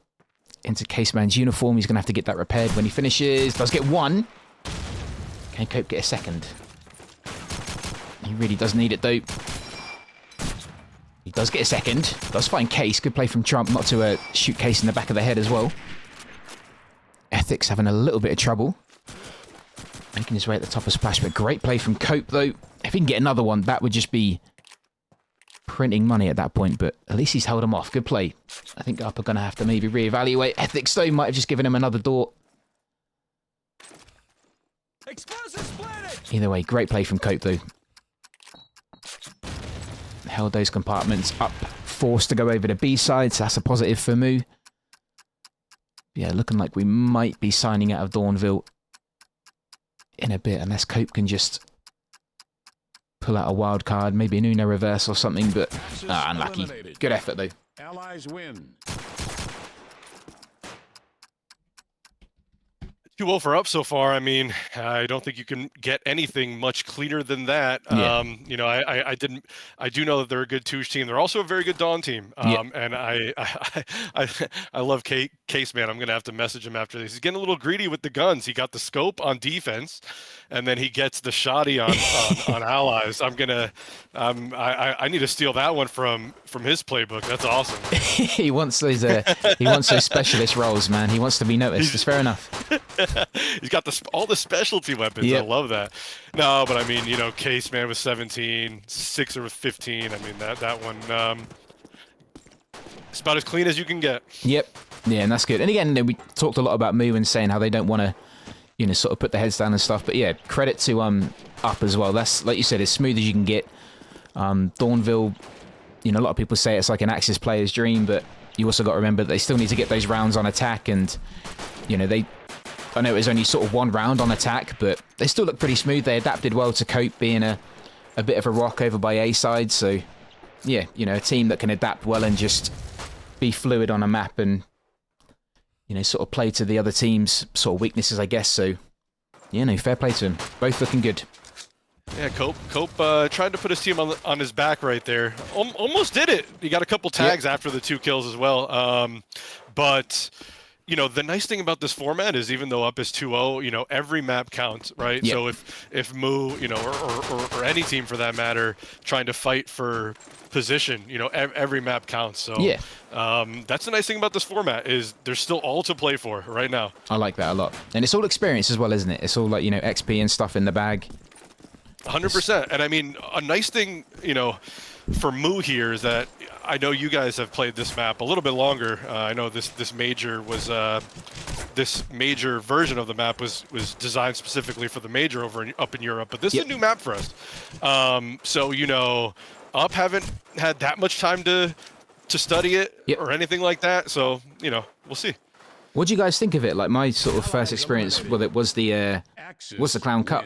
into Caseman's uniform. He's going to have to get that repaired when he finishes. Does get one. Can Cope get a second? He really does need it though. He does get a second. Does find Case. Good play from Trump not to shoot Case in the back of the head as well. Ethics having a little bit of trouble. Making his way at the top of Splash, but great play from Cope though. If he can get another one, that would just be printing money at that point, but at least he's held him off. Good play. I think Up are going to have to maybe reevaluate. Ethics though might have just given him another door. Either way, great play from Cope though. Held those compartments up, forced to go over to B side, so that's a positive for mOo. Yeah, looking like we might be signing out of Dawnville in a bit, unless Cope can just pull out a wild card, maybe an Uno reverse or something, but unlucky. Good effort though. Allies win. 2-0 for Up so far. I mean, I don't think you can get anything much cleaner than that. Yeah. You know, I do know that they're a good Touche team. They're also a very good Dawn team. And I love Case, man. I'm going to have to message him after this. He's getting a little greedy with the guns. He got the scope on defense, and then he gets the shoddy on allies. I need to steal that one from his playbook. That's awesome. he wants those specialist roles, man. He wants to be noticed. It's fair enough. He's got all the specialty weapons. Yep. I love that. No, but I mean, you know, Case, man, with 17, Sixer with 15. I mean, that one, it's about as clean as you can get. Yep. Yeah, and that's good. And again, we talked a lot about mOo and saying how they don't want to, you know, sort of put their heads down and stuff. But yeah, credit to Up as well. That's, like you said, as smooth as you can get. Dawnville, you know, a lot of people say it's like an Axis player's dream, but you also got to remember that they still need to get those rounds on attack, and you know, I know it was only sort of one round on attack, but they still look pretty smooth. They adapted well to Cope being a bit of a rock over by A side. So, yeah, you know, a team that can adapt well and just be fluid on a map and, you know, sort of play to the other team's sort of weaknesses, I guess. So, Yeah, no, fair play to him. Both looking good. Yeah, Cope tried to put his team on his back right there. Almost did it. He got a couple tags after the 2 kills as well. But you know, the nice thing about this format is even though up is 2-0, you know, every map counts, right? Yep. So if mOo, you know, or any team for that matter, trying to fight for position, you know, every map counts. So Yeah. that's the nice thing about this format is there's still all to play for right now. I like that a lot. And it's all experience as well, isn't it? It's all like, you know, XP and stuff in the bag. 100%. And I mean, a nice thing, you know, for mOo here is that I know you guys have played this map a little bit longer. I know this major was this major version of the map was designed specifically for the major up in Europe, but this is a new map for us. So you know, Up haven't had that much time to study it or anything like that. So you know, we'll see. What do you guys think of it? Like my sort of first experience with it was the Clown Cup.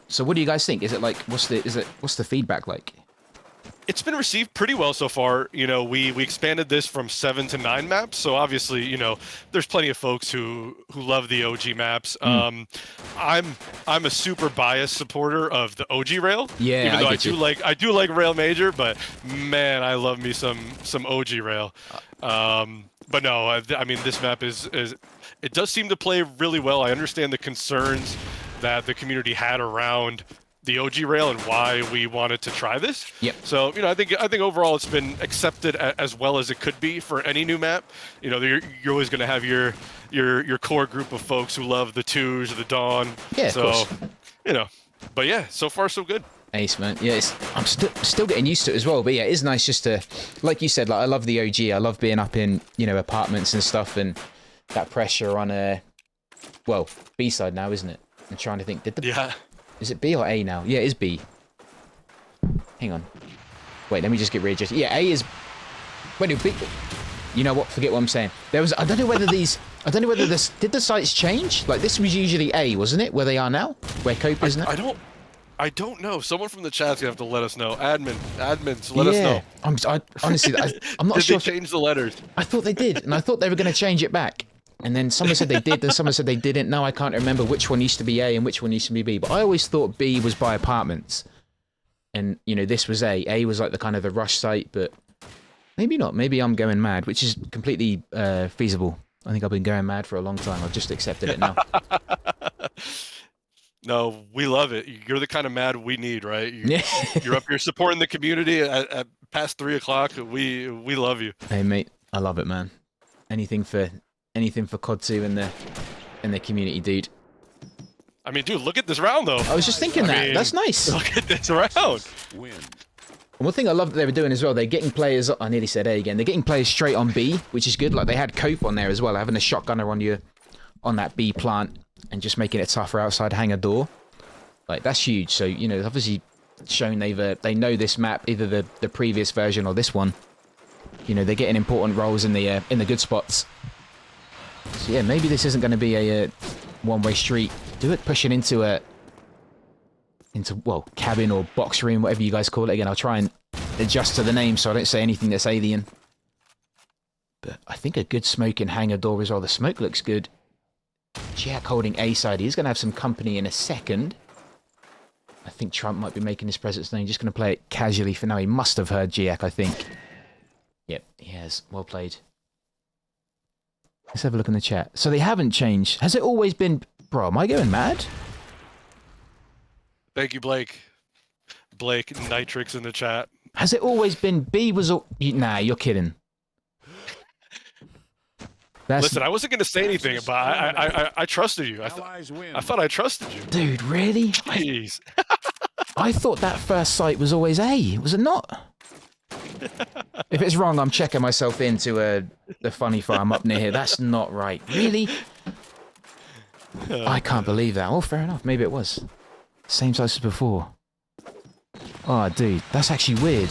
So what do you guys think? Is it like what's the feedback like? It's been received pretty well so far. You know, we expanded this from 7 to 9 maps, so obviously, you know, there's plenty of folks who love the OG maps. I'm a super biased supporter of the OG rail. Yeah, even though I do like rail major, but man, I love me some OG rail. But no, I mean this map is it does seem to play really well. I understand the concerns that the community had around the OG rail and why we wanted to try this. Yep. So, you know, I think overall it's been accepted as well as it could be for any new map. You know, you're always going to have your core group of folks who love the twos, the Dawn. Yeah, so, of course. You know, but yeah, so far so good. Ace, man. Yeah, I'm still getting used to it as well. But yeah, it is nice just to, like you said, like I love the OG. I love being up in, you know, apartments and stuff and that pressure on well, B side now, isn't it? I'm trying to think. Is it B or A now? Yeah, it is B. Hang on. Wait, let me just get readjusted. Yeah, A is... Wait, no, B... You know what? Forget what I'm saying. There was... I don't know whether these... I don't know whether this... Did the sites change? Like, this was usually A, wasn't it? Where they are now? Where Cope is now? I don't know. Someone from the chat's gonna have to let us know. Admins, let us know. Honestly, I'm not sure. Did they change the letters? I thought they did, and I thought they were going to change it back. And then someone said they did, and someone said they didn't. Now I can't remember which one used to be A and which one used to be B. But I always thought B was by apartments. And, you know, this was A. A was like the kind of the rush site, but maybe not. Maybe I'm going mad, which is completely feasible. I think I've been going mad for a long time. I've just accepted it now. No, we love it. You're the kind of mad we need, right? You're up here supporting the community at past 3 o'clock. We love you. Hey, mate. I love it, man. Anything for COD 2 and the community, dude. I mean, dude, look at this round, though. I was just thinking that. That's nice. Look at this round. One thing I love that they were doing as well, they're getting players... I nearly said A again. They're getting players straight on B, which is good. Like, they had Cope on there as well, having a shotgunner on that B plant and just making it tougher outside hangar door. Like, that's huge. So, you know, obviously shown they know this map, either the previous version or this one. You know, they're getting important roles in the good spots. So yeah, maybe this isn't going to be a one-way street. Do it pushing into well, cabin or box room, whatever you guys call it. Again, I'll try and adjust to the name so I don't say anything that's alien. But I think a good smoking hangar door as well. The smoke looks good. Jack holding A side. He's going to have some company in a second. I think Trump might be making his presence known. Just going to play it casually for now. He must have heard Giak, I think. Yep, he has. Well played. Let's have a look in the chat. So they haven't changed. Has it always been... Bro, am I going mad? Thank you, Blake. Blake, Nitrix in the chat. Has it always been B was... Nah, you're kidding. Listen, I wasn't going to say anything, but I trusted you. I thought I trusted you. Dude, really? Jeez. I thought that first site was always A. Was it not? If it's wrong, I'm checking myself into the funny farm up near here. That's not right. Really? I can't believe that. Oh, fair enough. Maybe it was. Same size as before. Oh, dude. That's actually weird.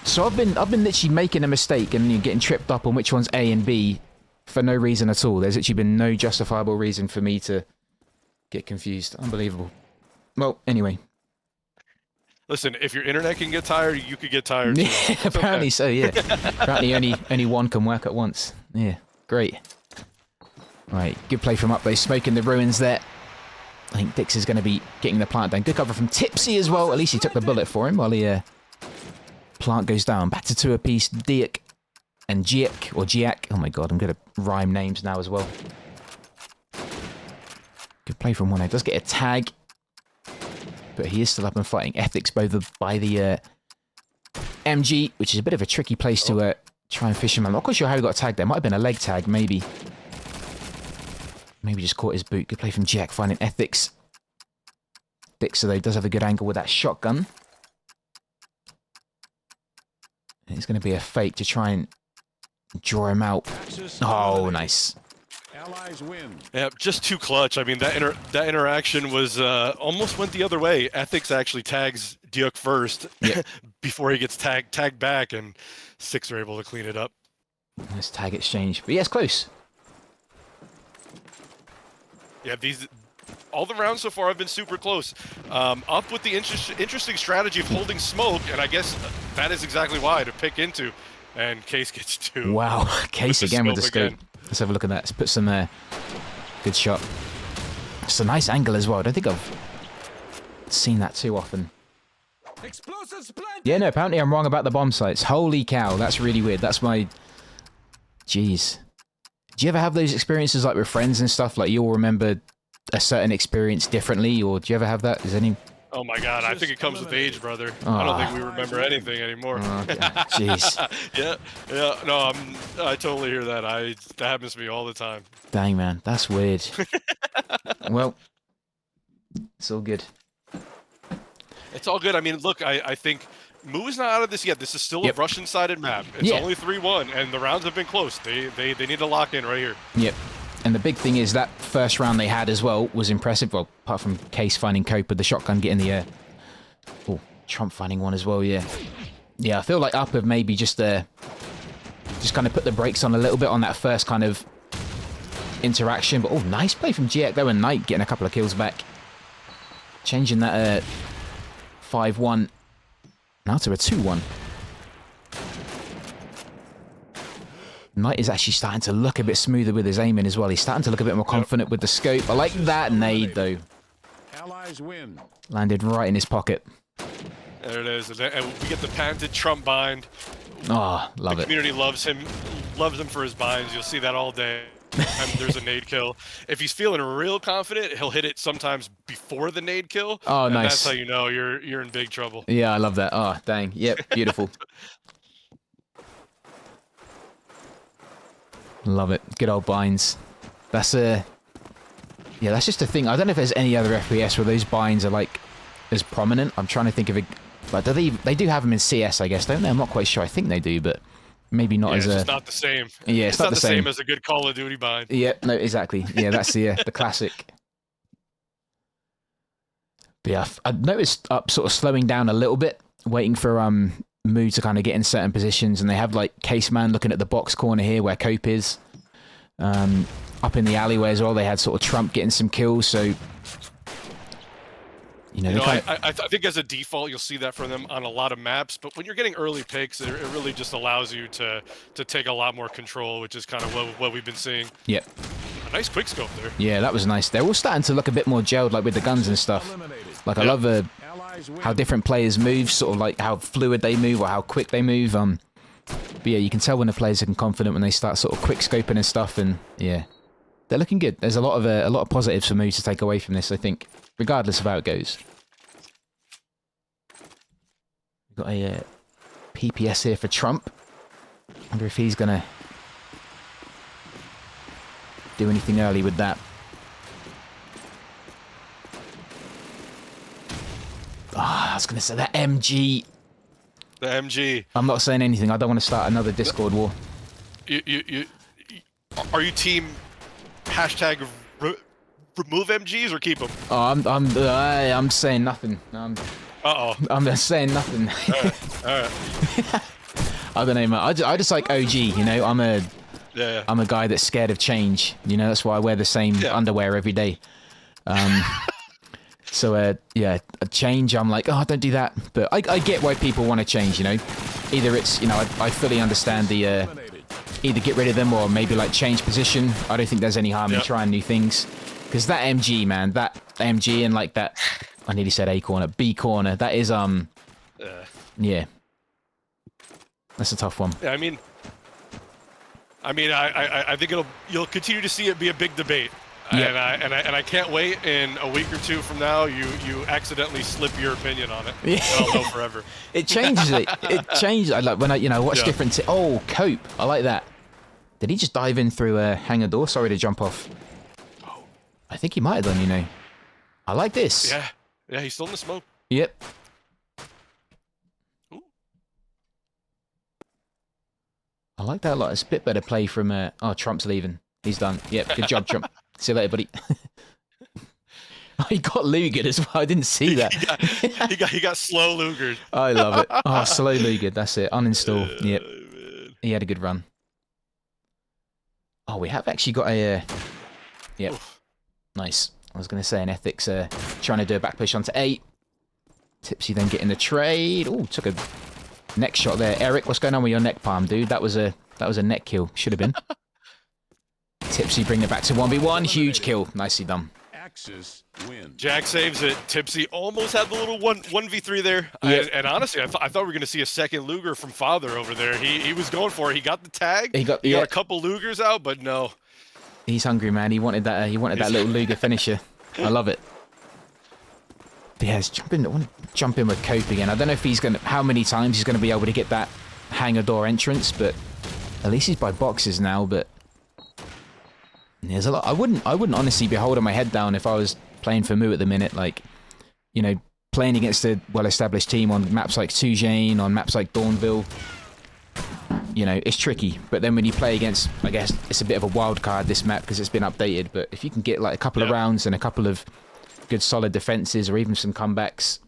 So I've been literally making a mistake and getting tripped up on which one's A and B for no reason at all. There's actually been no justifiable reason for me to get confused. Unbelievable. Well, anyway. Listen, if your internet can get tired, you could get tired too. Apparently so, yeah. Apparently only one can work at once. Yeah, great. Right, good play from up though, smoking the ruins there. I think Dix is going to be getting the plant down. Good cover from Tipsy as well. At least he took the bullet for him while the plant goes down. Back to 2 apiece. Diak and Giak, or Giak. Oh my god, I'm going to rhyme names now as well. Good play from one. He does get a tag, but he is still up and fighting. Ethics by the MG, which is a bit of a tricky place to try and fish him. I'm not quite sure how he got a tag there. Might have been a leg tag, maybe. Maybe just caught his boot. Good play from Jack, finding Ethics. Dixer, though, does have a good angle with that shotgun. And it's going to be a fake to try and draw him out. Oh, nice. Allies win. Yeah, just too clutch. I mean, that interaction was almost went the other way. Ethics actually tags Diuk first before he gets tagged back, and Six are able to clean it up. Nice tag exchange. But yeah, it's close. Yeah, all the rounds so far have been super close. Up with the interesting strategy of holding smoke, and I guess that is exactly why to pick into. And Case gets 2. Wow, Case again with the scope. Again. Let's have a look at that. Let's put some good shot. It's a nice angle as well. I don't think I've seen that too often. Yeah, no, apparently I'm wrong about the bomb sites. Holy cow, that's really weird. That's my... Jeez. Do you ever have those experiences like with friends and stuff? Like you'll remember a certain experience differently, or do you ever have that? Is any... Oh my god, I think it comes with age, brother. I don't think we remember anything anymore. Jeez. yeah. No, I totally hear that. That happens to me all the time. Dang, man, that's weird. Well, it's all good. It's all good. I mean, look, I think mOo is not out of this yet. This is still a Russian-sided map. It's only 3-1, and the rounds have been close. They need to lock in right here. Yep. And the big thing is that first round they had as well was impressive. Well, apart from Case finding Cope with the shotgun getting the... Oh, Trump finding one as well, yeah. Yeah, I feel like Up have maybe just kind of put the brakes on a little bit on that first kind of interaction. But, oh, nice play from Giek though, and Knight getting a couple of kills back. Changing that 5-1 now to a 2-1. Knight is actually starting to look a bit smoother with his aiming as well. He's starting to look a bit more confident with the scope. I like that nade, though. Allies win. Landed right in his pocket. There it is. And we get the patented Trump bind. Oh, love it. The community loves him for his binds. You'll see that all day. And there's a nade kill. If he's feeling real confident, he'll hit it sometimes before the nade kill. Oh, and nice. That's how you know you're in big trouble. Yeah, I love that. Oh, dang. Yep, beautiful. Love it. Good old binds. That's yeah, that's just a thing. I don't know if there's any other FPS where those binds are like as prominent. I'm trying to think of it, but they do have them in CS, I guess, don't they? I'm not quite sure. I think they do, but maybe not as it's not the same. Yeah, it's not the same as a good Call of Duty bind. Yeah, no, exactly. Yeah, that's the classic. But yeah, I noticed Up sort of slowing down a little bit, waiting for mOo to kind of get in certain positions, and they have like Caseman looking at the box corner here where Cope is. Up in the alleyway as well, they had sort of Trump getting some kills, so I think as a default you'll see that from them on a lot of maps, but when you're getting early picks, it really just allows you to take a lot more control, which is kind of what we've been seeing. Yep. A nice quick scope there. Yeah, that was nice. They're all starting to look a bit more gelled, like with the guns and stuff. Like I love how different players move, sort of like how fluid they move or how quick they move. But yeah, you can tell when the players are confident when they start sort of quick scoping and stuff, and yeah, they're looking good. There's a lot of positives for mOo to take away from this, I think, regardless of how it goes. We've got a PPS here for Trump. Wonder if he's gonna do anything early with that. I was going to say that MG. The MG. I'm not saying anything. I don't want to start another Discord war. Are you team remove MGs or keep them? Oh, I'm saying nothing. I'm saying nothing. All right. I don't know, man. I just like OG. You know, I'm a guy that's scared of change. You know, that's why I wear the same underwear every day. So, yeah, a change, I'm like, oh, don't do that. But I get why people want to change, you know. Either it's, you know, I fully understand the either get rid of them or maybe like change position. I don't think there's any harm in trying new things. Because that MG, man, that MG and like that, I nearly said A corner, B corner, that is, yeah. That's a tough one. Yeah, I think you'll continue to see it be a big debate. Yeah. And I can't wait in a week or two from now you accidentally slip your opinion on it. Yeah. And I'll know forever. It changes it. It changes. I like when I watch different. Oh, Cope. I like that. Did he just dive in through a hangar door? Sorry to jump off. I think he might have done. I like this. Yeah. He's still in the smoke. Yep. Ooh. I like that a lot. It's a bit better play from. Oh, Trump's leaving. He's done. Yep. Good job, Trump. See you later, buddy. Oh, he got Lugered as well. I didn't see that. he got slow Lugered. I love it. Oh, slow Lugered. That's it. Uninstall. Yep. Man. He had a good run. Oh, we have actually got a... Yep. Oof. Nice. I was going to say an ethics trying to do a back push onto 8. Tipsy then getting the trade. Oh, took a neck shot there. Eric, what's going on with your neck palm, dude? That was a neck kill. Should have been. Tipsy bringing it back to 1v1. Huge kill. Nicely done. Axis win. Jack saves it. Tipsy almost had the little 1v3 there. Yep. And honestly, I thought we were going to see a second Luger from Father over there. He was going for it. He got the tag. He got a couple Lugers out, but no. He's hungry, man. He wanted that. He wanted that little Luger finisher. I love it. But yeah, I want to jump in with Cope again. I don't know if he's going to, how many times he's going to be able to get that hangar door entrance, but at least he's by boxes now. But there's a lot. I wouldn't honestly be holding my head down if I was playing for mOo at the minute. Like, playing against a well-established team on maps like Tujane, on maps like Dawnville. It's tricky, but then when you play against, I guess it's a bit of a wild card, this map, because it's been updated, but if you can get like a couple of rounds and a couple of good solid defenses or even some comebacks,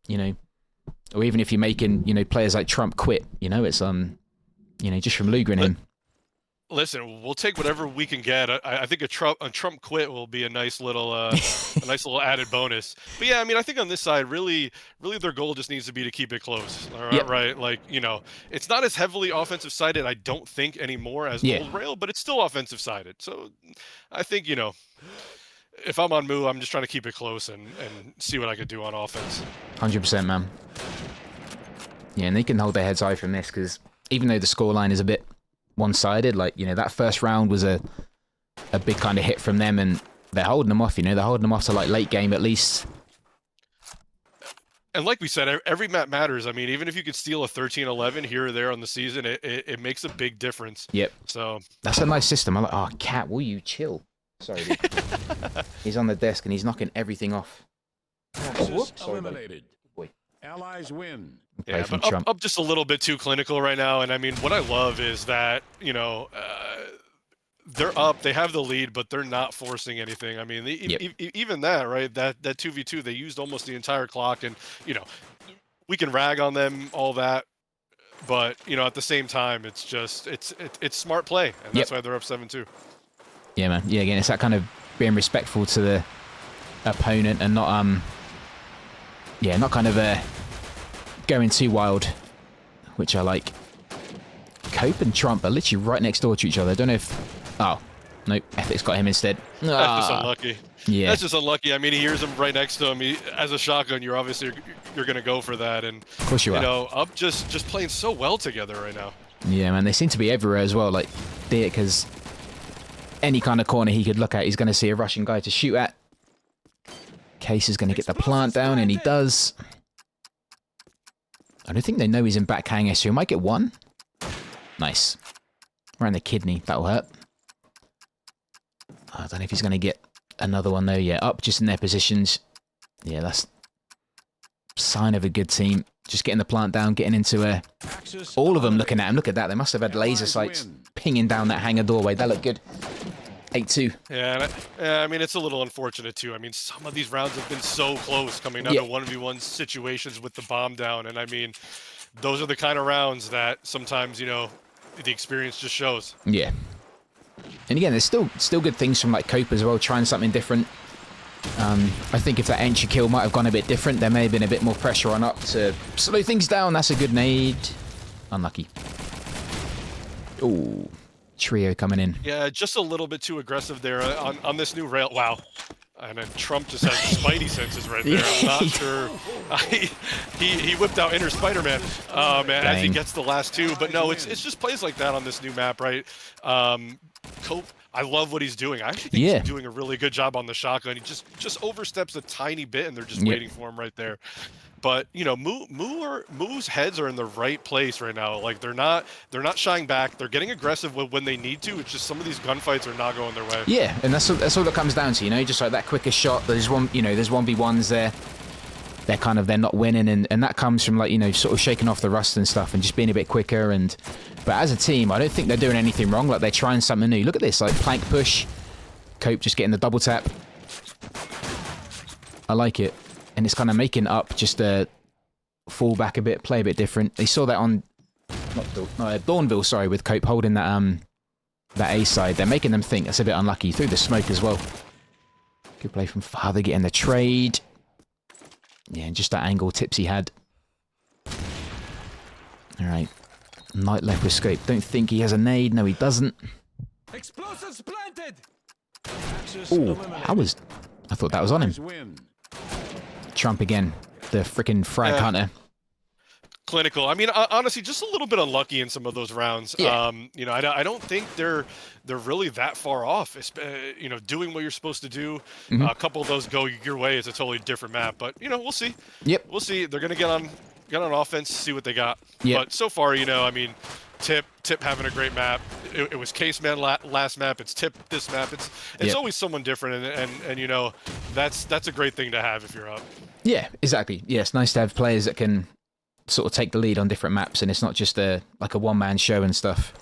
or even if you're making, players like Trump quit, it's, just from Lugering him. Listen, we'll take whatever we can get. I think a Trump quit will be a nice little added bonus. But yeah, I think on this side, really their goal just needs to be to keep it close. All right, right? Like, it's not as heavily offensive sided, I don't think, anymore as old rail, but it's still offensive sided. So I think, if I'm on mOo, I'm just trying to keep it close and see what I could do on offense. 100%, man. Yeah, and they can hold their heads high from this, because even though the scoreline is a bit one-sided, like, that first round was a big kind of hit from them, and they're holding them off, they're holding them off to like late game at least. And like we said, every map matters. Even if you could steal a 13-11 here or there on the season, it makes a big difference. Yep. So that's a nice system. I'm like, oh, Cat, will you chill? Sorry, dude. He's on the desk and he's knocking everything off. Axis Sorry, eliminated. boy. Allies win. yeah, but up just a little bit too clinical right now. And what I love is that, they're up, they have the lead, but they're not forcing anything. Even that, right? That 2v2, they used almost the entire clock, and we can rag on them, all that, but at the same time, it's just it's smart play, and that's why they're up 7-2. Yeah, man. Yeah, again, it's that kind of being respectful to the opponent and not not kind of going too wild, which I like. Cope and Trump are literally right next door to each other. I don't know if... Oh, nope. Ethics got him instead. That's just unlucky. Yeah. That's just unlucky. He hears him right next to him. As a shotgun, you're obviously going to go for that. And, of course you are. Up just playing so well together right now. Yeah, man. They seem to be everywhere as well. Like, because any kind of corner he could look at, he's going to see a Russian guy to shoot at. Case is going to get the plant down, and he does. I don't think they know he's in back hangar, so he might get one. Nice. Around the kidney. That'll hurt. I don't know if he's going to get another one, though. Yeah, up just in their positions. Yeah, that's sign of a good team. Just getting the plant down, getting into all of them looking at him. Look at that. They must have had laser sights pinging down that hangar doorway. That looked good. 8-2. Yeah, it's a little unfortunate, too. Some of these rounds have been so close coming down to 1v1 situations with the bomb down. And, those are the kind of rounds that sometimes, the experience just shows. Yeah. And again, there's still good things from like Cope as well, trying something different. I think if that entry kill might have gone a bit different, there may have been a bit more pressure on up to slow things down. That's a good nade. Unlucky. Ooh, trio coming in. Yeah, just a little bit too aggressive there on this new rail. Wow. And then Trump just has spidey senses right there. I'm not sure. He whipped out inner Spider-Man man, as he gets the last two. But no, it's just plays like that on this new map, right? Cope, I love what he's doing. I actually think he's doing a really good job on the shotgun. He just oversteps a tiny bit, and they're just waiting for him right there. But you know, mOo's heads are in the right place right now. Like they're not shying back. They're getting aggressive when they need to. It's just some of these gunfights are not going their way. Yeah, and that's all it comes down to. You know, just like that quicker shot. There's there's 1v1s there. They're not winning, and that comes from like, you know, sort of shaking off the rust and stuff, and just being a bit quicker. But as a team, I don't think they're doing anything wrong. Like they're trying something new. Look at this, like plank push. Cope just getting the double tap. I like it. And it's kind of making up just a fall back a bit, play a bit different. They saw that on Dawnville, sorry, with Cope holding that A side. They're making them think that's a bit unlucky. Through the smoke as well. Good play from Father getting the trade. Yeah, and just that angle Tipsy had. All right, Knight left with Scope. Don't think he has a nade. No, he doesn't. Explosives planted. Oh, I thought that was on him. Win. Trump again, the freaking frag hunter. Clinical. I mean, honestly, just a little bit unlucky in some of those rounds. Yeah. You know, I don't think they're really that far off. You know, doing what you're supposed to do. A couple of those go your way. It's a totally different map, but you know, we'll see. Yep. We'll see. They're gonna get on offense, see what they got. Yep. But so far, you know, I mean, Tip having a great map. It was Caseman last map. It's Tip this map. It's always someone different, and you know, that's a great thing to have if you're up. Yeah, exactly. Yeah, it's nice to have players that can sort of take the lead on different maps, and it's not just like a one-man show and stuff.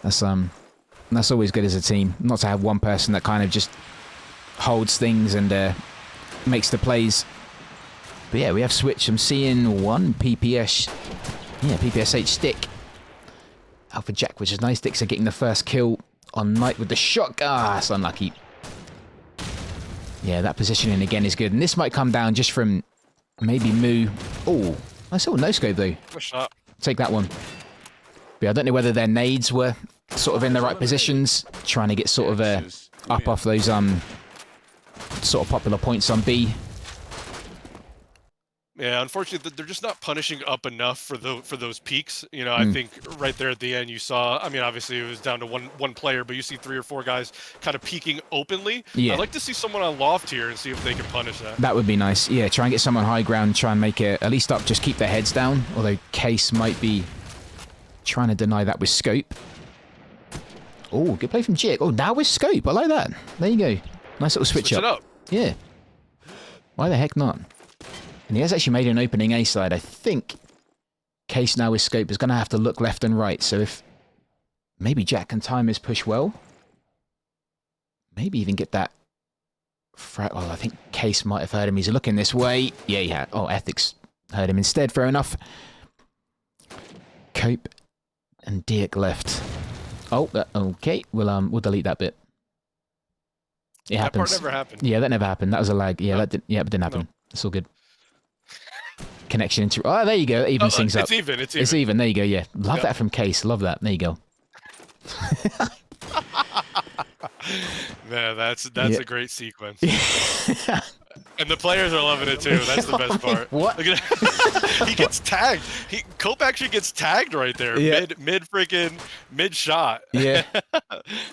That's always good as a team. Not to have one person that kind of just holds things and makes the plays. But yeah, we have switch. I'm seeing one PPS. Yeah, PPSH stick. Alpha Jack, which is nice. Dicks are getting the first kill on Knight with the shot. Ah, that's unlucky. Yeah, that positioning again is good. And this might come down just from maybe mOo. Oh, I saw no scope though. Shot. Take that one. But yeah, I don't know whether their nades were sort of in the right positions, trying to get sort of up off those sort of popular points on B. Yeah, unfortunately, they're just not punishing up enough for those peaks. You know, I think right there at the end you saw. I mean, obviously it was down to one player, but you see 3 or 4 guys kind of peeking openly. Yeah. I'd like to see someone on loft here and see if they can punish that. That would be nice. Yeah, try and get someone high ground, try and make it at least up, just keep their heads down. Although Case might be trying to deny that with scope. Oh, good play from Jake. Oh, now with scope. I like that. There you go. Nice little switch Switch it up. Yeah. Why the heck not? And he has actually made an opening A side. I think Case now with scope is going to have to look left and right. So if maybe Jack can time his push well, maybe even get that. Oh, I think Case might have heard him. He's looking this way. Yeah, he had. Oh, Ethics heard him instead. Fair enough. Cope and Dirk left. Oh, okay. We'll delete that bit. It happens. That part never happened. Yeah, that never happened. That was a lag. Yeah, it didn't happen. No. It's all good. Connection into. Oh, there you go. It even syncs up. It's even. It's even. There you go. Yeah, love that from Case. Love that. There you go. Man, that's a great sequence. And the players are loving it too. That's the best part. What? Look at he gets tagged. Cope actually gets tagged right there. Yeah. Mid shot. Yeah.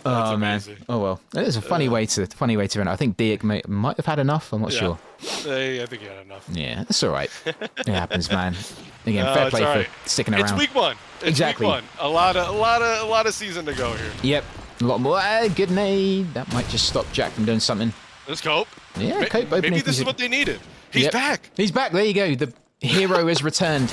Oh man. amazing. Oh well. It is a funny way to run it. I think Dirk might have had enough. I'm not sure. I think he had enough. Yeah, that's all right. It happens, man. Again, fair play right. for sticking around. It's week 1. Exactly. Week 1. A lot of season to go here. Yep. A lot more. Good nade. That might just stop Jack from doing something. Let's Cope. Yeah, Cope opening. Maybe this is what they needed. He's back. He's back. There you go. The hero has returned.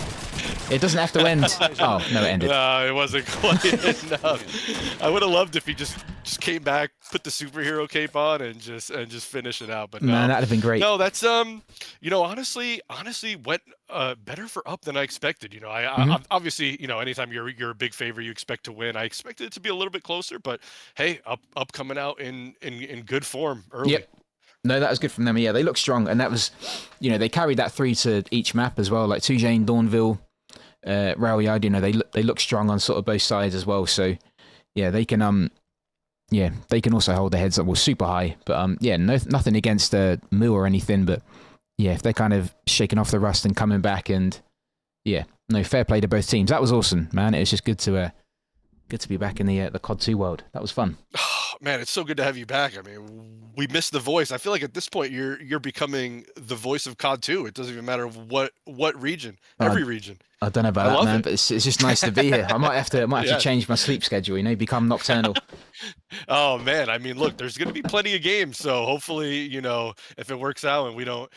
It doesn't have to end. Oh, no, it ended. No, it wasn't quite enough. I would have loved if he just came back, put the superhero cape on, and just finish it out. But no, man, that'd have been great. No, that's you know, honestly went better for up than I expected. You know, I obviously, you know, anytime you're a big favorite, you expect to win. I expected it to be a little bit closer, but hey, up coming out in good form early. Yep. No, that was good from them. Yeah, they look strong, and that was, you know, they carried that through to each map as well. Like Tujane, Dawnville, Raoyard, you know, they look strong on sort of both sides as well. So yeah, they can they can also hold their heads up, well, super high. But yeah, nothing against mOo or anything, but yeah, if they're kind of shaking off the rust and coming back, and yeah, no, fair play to both teams. That was awesome, man. It was just good to be back in the COD 2 world. That was fun. Man, it's so good to have you back. I mean, we missed the voice. I feel like at this point you're becoming the voice of COD 2. It doesn't even matter what region, every region. I don't know about that, man, but it's just nice to be here. I might have to change my sleep schedule, you know, become nocturnal. Oh man, I mean, look, there's going to be plenty of games, so hopefully, if it works out and we don't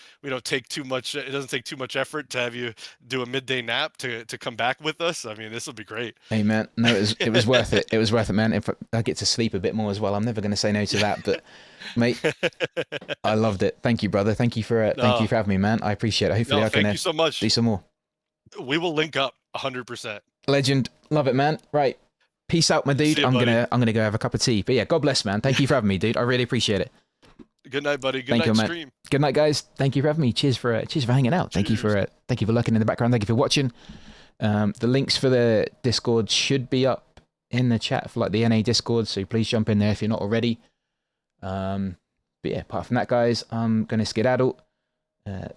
take too much, it doesn't take too much effort to have you do a midday nap to come back with us. I mean, this will be great. Hey man, no, it was worth it. It was worth it, man. If I get to sleep a bit more as well, I'm never going to say no to that. But mate, I loved it. Thank you, brother. Thank you for having me, man. I appreciate it. Hopefully, I can thank you so much. do some more. We will link up 100%. Legend, love it, man. Right, peace out, my dude. You, I'm gonna go have a cup of tea. But yeah, God bless, man. Thank you for having me, dude. I really appreciate it. Good night, buddy. Good night, stream. Good night, guys. Thank you for having me. Cheers for hanging out. Thank you for lurking in the background. Thank you for watching. The links for the Discord should be up in the chat for like the NA Discord, so please jump in there if you're not already. But yeah, apart from that, guys, I'm gonna skedaddle.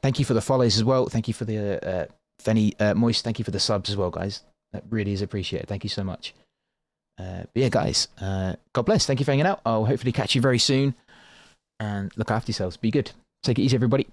Thank you for the follows as well. Thank you for the Fenny Moist. Thank you for the subs as well, guys. That really is appreciated. Thank you so much. But yeah, guys, God bless. Thank you for hanging out. I'll hopefully catch you very soon. And look after yourselves. Be good. Take it easy, everybody.